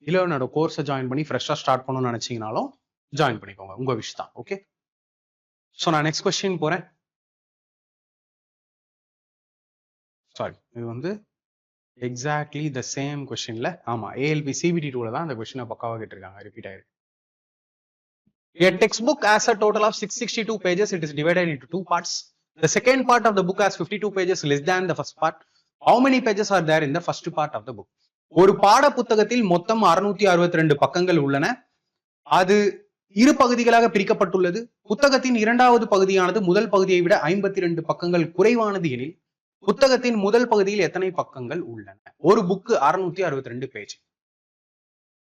Speaker 1: இல்லை என்னோட கோர்ஸை ஜாயின் பண்ணி ஃப்ரெஷ்ஷாக ஸ்டார்ட் பண்ணணும்னு நினைச்சீங்கனாலும் ஜாயின் பண்ணிக்கோங்க. உங்க விஷ் தான். ஓகே, ஸோ நான் நெக்ஸ்ட் கொஸ்டின் போறேன். சாரி, இது வந்து எக்ஸாக்ட்லி த சேம் கொஸ்டின்ல, ஆமா ஏஎல்பி சிபிடி 2ல தான் அந்த கொஸ்டினை பக்காவாக கேட்டிருக்காங்க. ரிப்பீட் ஆயிருக்கு. A textbook has a total of 662 pages. It is divided into 2 parts. The second part of the book has 52 pages less than the first part. How many pages are there in the first part of the book? ஒரு பாட புத்தகத்தில் மொத்தம் 662 பக்கங்கள் உள்ளன. அது இரு பகுதிகளாக பிரிக்கப்பட்டுள்ளது. புத்தகத்தின் இரண்டாவது பகுதியானது முதல் பகுதியை விட 52 பக்கங்கள் குறைவானது எனில் புத்தகத்தின் முதல் பகுதியில் எத்தனை பக்கங்கள் உள்ளன? ஒரு புக்கு 662 பேஜ்.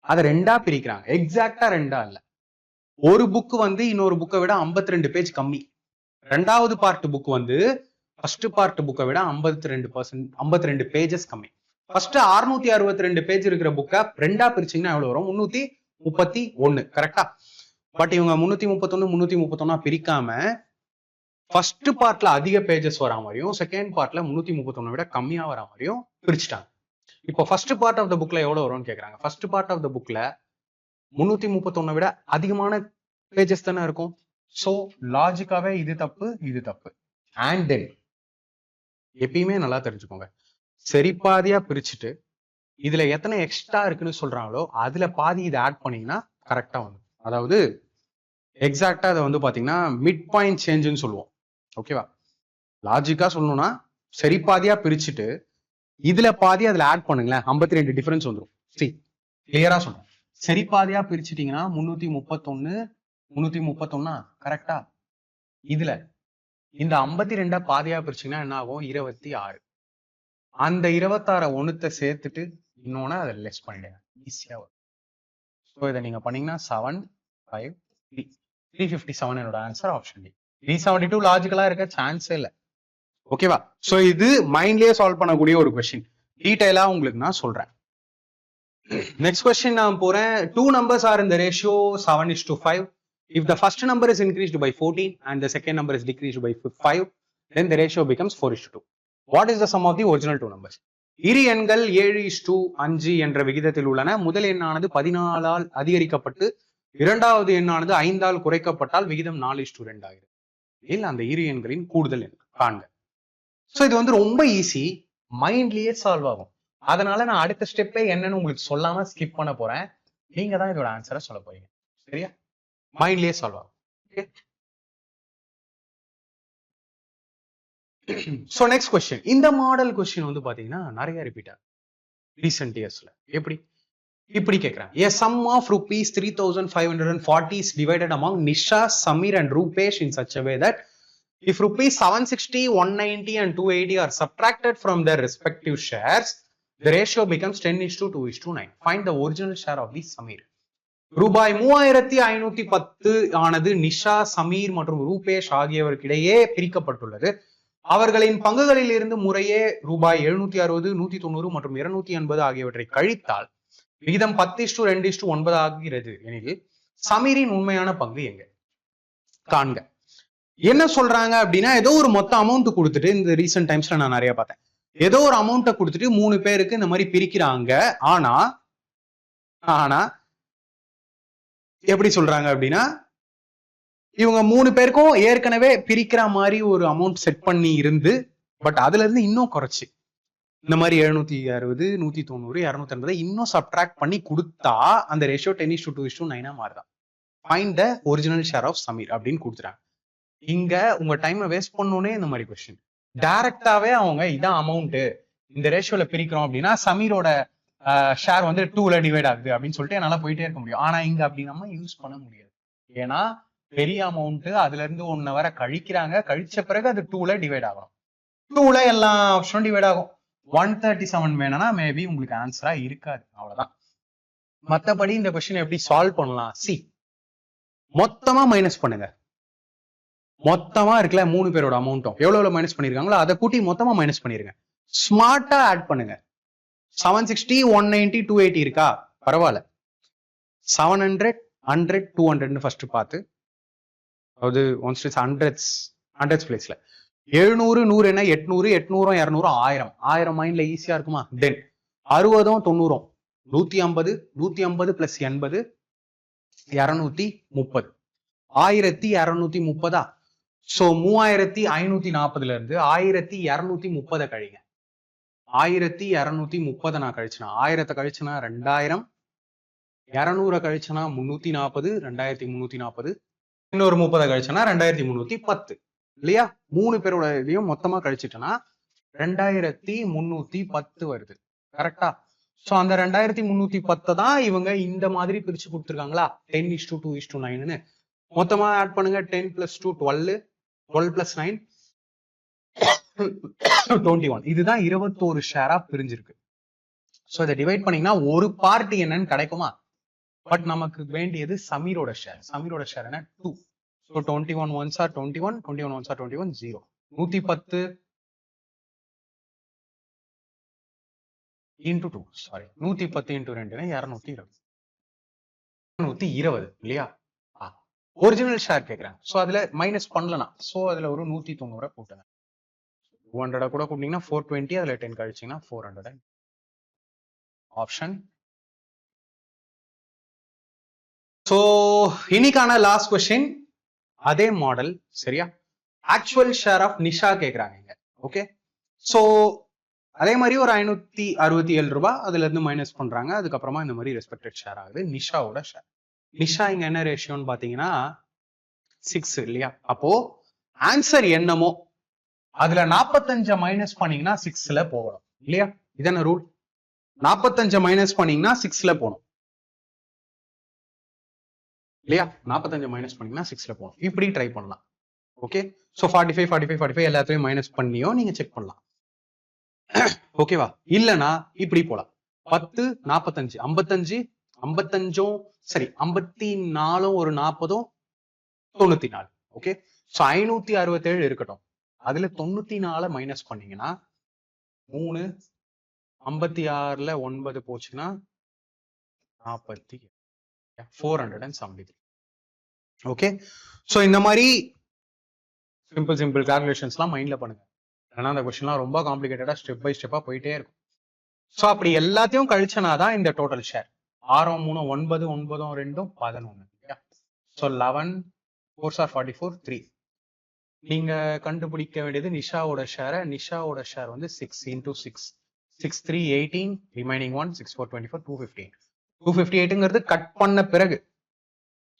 Speaker 1: அதை ரெண்டா பிரிக்கிறாங்க. எக்ஸாக்டா ரெண்டா இல்ல. ஒரு புக் வந்து இன்னொரு புக்கை விட 52 பேஜ் கம்மி. ரெண்டாவது பார்ட் புக் வந்து ஃபர்ஸ்ட் பார்ட் புக்கை விட 52 பேஜஸ் கம்மி. ஃபர்ஸ்ட் 662 பேஜ் இருக்கிற புக்கை ரெண்டா பிரிச்சீங்கன்னா எவ்வளவு வரும்? 331. கரெக்டா? பட் இவங்க 331 பிரிக்காம ஃபர்ஸ்ட் பார்ட்ல அதிக பேஜஸ் வரா மாதிரியும் செகண்ட் பார்ட்ல 331 விட கம்மியா வரா மாதிரியும் பிரிச்சுட்டாங்க. இப்போ ஃபர்ஸ்ட் பார்ட் ஆஃப் த புக்ல எவ்வளவு வரும்னு கேக்குறாங்க. ஃபர்ஸ்ட் பார்ட் ஆஃப் த புக்ல 331 விட அதிகமான பேஜஸ் தானே இருக்கும். சோ லாஜிக்காவே இது தப்பு, இது தப்பு. அண்ட் தென் எப்பயுமே நல்லா தெரிஞ்சுக்கோங்க, சரி பாதியா பிரிச்சுட்டு இதுல எத்தனை எக்ஸ்ட்ரா இருக்குன்னு சொல்றாங்களோ அதுல பாதி இதை ஆட் பண்ணீங்கன்னா கரெக்டா வந்து, அதாவது எக்ஸாக்டா அதை வந்து பாத்தீங்கன்னா மிட் பாயிண்ட் சேஞ்சுன்னு சொல்லுவோம். ஓகேவா? லாஜிக்கா சொல்லணும்னா சரி பாதியா பிரிச்சுட்டு இதுல பாதி அதுல ஆட் பண்ணுங்களேன், 52 டிஃபரன்ஸ் வந்துடும். சரி, கிளியரா சொல்றேன். சரி பாதியா பிரிச்சுட்டீங்கன்னா 331 கரெக்டா? இதுல இந்த 52 பாதியா பிரிச்சீங்கன்னா என்ன ஆகும்? 26. அந்த 26 ஒண்ணுத்த சேர்த்துட்டு இன்னொன்னு அதை லெஸ் பண்ணிடுங்க, ஈஸியா வரும். ஸோ இதை நீங்க பண்ணீங்கன்னா 7, 5, 3, 357 என்னோட ஆன்சர் ஆப்ஷன் டி. 372 லாஜிக்கலா இருக்க சான்ஸே இல்லை. ஓகேவா? ஸோ இது மைண்ட்லயே சால்வ் பண்ணக்கூடிய ஒரு கொஸ்டின். டீடைலா உங்களுக்கு நான் சொல்றேன். Next question நான் போறேன். 2 numbers are in the ratio 7:5. If the first number is increased by 14 and the second number is decreased by 5, then the ratio becomes 4:2. What is the sum of the original 2 numbers? இரு எண்கள் 7:5 என்ற விகிதத்தில் உள்ளன. முதல் எண்ணானது 14ஆல் அதிகரிக்கப்பட்டு இரண்டாவது எண்ணானது 5ஆல் குறைக்கப்பட்டால் விகிதம் 4:2 ஆகிறது. அந்த இரு எண்களின் கூடுதல் எண் காண்க. ஸோ இது வந்து ரொம்ப ஈஸி, மைண்ட்லயே சால்வ் ஆகும். அதனால நான் அடுத்த ஸ்டெப்பே என்னன்னு உங்களுக்கு சொல்லாம ஸ்கிப் பண்ண போறேன். நீங்க தான் இதோட ஆன்சரை சொல்ல போறீங்க. சரியா? மைண்ட்லயே சால்வ் ஆகும். ஓகே. So next question. இந்த மாடல் கொஸ்டின் வந்து பாத்தீங்கன்னா நிறைய ரிப்பீட் ஆகும் ரீசெண்ட் இயர்ஸ்ல. எப்படி இப்படி கேக்குறாங்க. A sum of rupees 3,540 is divided among Nisha, Samir and Rupesh in such a way that if rupees 760, 190 and 280 are subtracted from their respective shares, the ratio becomes 10:2:9. Find the original share of the Samir. ரூபாய் 3510 ஆனது நிஷா, சமீர் மற்றும் ரூபேஷ் ஆகியவருக்கிடையே பிரிக்கப்பட்டுள்ளது. அவர்களின் பங்குகளில் இருந்து முறையே ரூபாய் 760, 190 மற்றும் 280 ஆகியவற்றை கழித்தால் விகிதம் 10:2:9 ஆகிறது எனில் சமீரின் உண்மையான பங்கு எங்க காண்க. என்ன சொல்றாங்க அப்படின்னா, ஏதோ ஒரு மொத்த அமௌண்ட் கொடுத்துட்டு, இந்த ரீசெண்ட் டைம்ஸ்ல நான் நிறைய பார்த்தேன், ஏதோ ஒரு அமௌண்ட்டை கொடுத்துட்டு 3 பேருக்கு இந்த மாதிரி பிரிக்கிறாங்க. ஆனா எப்படி சொல்றாங்க அப்படின்னா, இவங்க 3 பேருக்கும் ஏற்கனவே பிரிக்கிற மாதிரி ஒரு அமௌண்ட் செட் பண்ணி இருந்து, பட் அதுல இருந்து இன்னும் குறைச்சு இந்த மாதிரி 760, 190, 280 இன்னும் சப்ட்ராக்ட் பண்ணி கொடுத்தா அந்த ரேஷியோ 10:2:9 மாறுதான். Find the original share of Sameer அப்படின்னு கொடுத்துறாங்க. இங்க உங்க டைமை வேஸ்ட் பண்ணோன்னே இந்த மாதிரி கொஸ்டின் டைரக்டாவே அவங்க இதான் அமௌண்ட் இந்த ரேஷியோல பிரிக்கிறோம் அப்படின்னா சமீரோட ஷேர் வந்து 2ல டிவைட் ஆகுது அப்படின்னு சொல்லிட்டு என்னால போயிட்டே இருக்க முடியும். ஆனா இங்க அப்படி நம்ம யூஸ் பண்ண முடியாது. ஏன்னா பெரிய அமௌண்ட் அதுல இருந்து 1 வரை கழிக்கிறாங்க, கழிச்ச பிறகு அது 2ல டிவைட் ஆகணும். 2ல எல்லா ஆப்ஷனும் டிவைட் ஆகும். 137 வேணும்னா மேபி உங்களுக்கு ஆன்சரா இருக்காது. அவ்வளவுதான். மத்தபடி இந்த கொஸ்டின் எப்படி சால்வ் பண்ணலாம்? சி, மொத்தமா மைனஸ் பண்ணுங்க. மொத்தமா இருக்குல்ல 3 பேரோட அமௌண்ட்டும் எவ்வளவு மைனஸ் பண்ணிருக்காங்களோ அதை கூட்டி மொத்தமா மைனஸ் பண்ணிருங்க. ஸ்மார்ட்டா ஆட் பண்ணுங்க. 760, 190, 280 இருக்கா? பரவாயில்ல. 700, 100, 200 ஃபர்ஸ்ட் பார்த்து, அதாவது ஹண்ட்ரட்ஸ் பிளேஸ்ல 700, 100 என்ன 800, 800, 200, 1000 மைண்ட்ல ஈஸியா இருக்குமா? தென் 60, 90, 150, 150 பிளஸ் 80, 230, 1230. சோ 3540 இருந்து 1230 கழிங்க. 1230 நான் கழிச்சுனா 1000 கழிச்சுனா 2000, 200 கழிச்சுனா 340, 2340, இன்னொரு 30 கழிச்சுனா 2310 இல்லையா? 3 பேரோட இதையும் மொத்தமா கழிச்சுட்டேன்னா 2310 வருது. கரெக்டா? சோ அந்த 2310 தான் இவங்க இந்த மாதிரி பிரிச்சு கொடுத்துருக்காங்களா 10:2:9. மொத்தமா ஆட் பண்ணுங்க. 10 + 2 12, 12 + 9 21. இதுதான் 21 ஷேரா பிரிஞ்சிருக்கு. சோ இதை டிவைட் பண்ணீங்கன்னா ஒரு பார்ட்டி என்னன்னு கிடைக்குமா? பட் நமக்கு வேண்டியது சமீரோட ஷேர். சமீரோட ஷேர் என்ன? 2. So 21 1s are 21, 21 1s are 21, 0. 110 into 2, sorry 110 into 2 220. 220 இல்லையா? ஒரிஜினல் ஷேர் கேட்குறாங்க. ஸோ அதுல மைனஸ் பண்ணலாம். ஸோ அதுல ஒரு 190 கூட்டுங்க. 200 கூட கூட்டிங்கன்னா 420, அதுல 10 கழிச்சிங்கன்னா 400. ஆப்ஷன். ஸோ இன்னைக்கான லாஸ்ட் கொஸ்டின் அதே மாடல். சரியா? ஆக்சுவல் ஷேர் ஆஃப் நிஷா கேட்குறாங்க. ஓகே. ஸோ அதே மாதிரி ஒரு 567 ரூபாய் அதுல இருந்து மைனஸ் பண்றாங்க. அதுக்கப்புறமா இந்த மாதிரி ரெஸ்பெக்டட் ஷேர் ஆகுது நிஷாவோட ஷேர். நிஷா இங்க என்ன ரேஷியோன்னு பாத்தீங்கன்னா 6 இல்லையா? அப்போ ஆன்சர் என்னமோ அதுல 45 மைனஸ் பண்ணீங்கன்னா 6ல போகணும் இல்லையா? இதான ரூல். 45 மைனஸ் பண்ணீங்கன்னா 6ல போகணும் இல்லையா? 45 மைனஸ் பண்ணீங்கன்னா 6ல போகணும். இப்படி ட்ரை பண்ணலாம். ஓகே. ஸோ 45 45 45 எல்லாத்தையும் மைனஸ் பண்ணியோ நீங்க செக் பண்ணலாம். ஓகேவா? இல்லைன்னா இப்படி போலாம். 10 45 55 55 சரி 54 ஒரு 40 94. ஓகே. ஸோ 567 இருக்கட்டும். அதுல 94 மைனஸ் பண்ணீங்கன்னா 3 56ல 9 போச்சுன்னா 40 473. ஓகே. ஸோ இந்த மாதிரி சிம்பிள் கால்குலேஷன்ஸ்லாம் மைண்ட்ல பண்ணுங்க. ஏன்னா அந்த கொஸ்டின்லாம் ரொம்ப காம்ப்ளிகேட்டடா ஸ்டெப் பை ஸ்டெப்பா போயிட்டே இருக்கும். ஸோ அப்படி எல்லாத்தையும் கழிச்சனாதான் இந்த total share. 6 3 9 9 2 11. So 11 4s are 44 3 நீங்க கண்டுபிடிக்க வேண்டியது நிஷாவோட ஷேர் வந்து 6 into 6 6 3 18 ரிமைனிங் 1 6 4 24 215 258ங்கிறது கட் பண்ண பிறகு.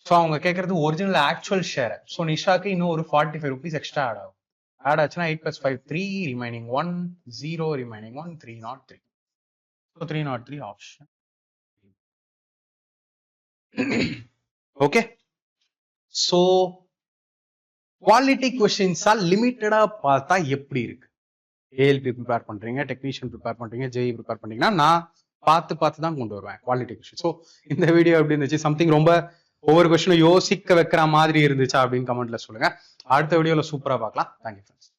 Speaker 1: ஸோ அவங்க கேட்கறது ஒரிஜினல் ஆக்சுவல் ஷேர். ஸோ நிஷாக்கு இன்னும் ஒரு 45 rupees எக்ஸ்ட்ரா ஆட் ஆகும். ஆட் ஆச்சுன்னா 8 + 5 3 remaining 1 0 remaining 1 303. So 303 option. Okay. So quality கொஸ்டின்ஸா லிமிட்டடா பார்த்தா எப்படி இருக்கு? ஏஎல்பி ப்ரிப்பேர் பண்றீங்க, டெக்னீஷியன் ப்ரிப்பேர் பண்றீங்க, ஜேஇ ப்ரிப்பேர் பண்றீங்கன்னா நான் பார்த்து தான் கொண்டு வருவேன் குவாலிட்டி கொஸ்டின். ஸோ இந்த வீடியோ எப்படி இருந்துச்சு? சம்திங் ரொம்ப ஒவ்வொரு கொஸ்டினும் யோசிக்க வைக்கிற மாதிரி இருந்துச்சா அப்படின்னு கமெண்ட்ல சொல்லுங்க. அடுத்த வீடியோல சூப்பரா பார்க்கலாம். Thank you friends.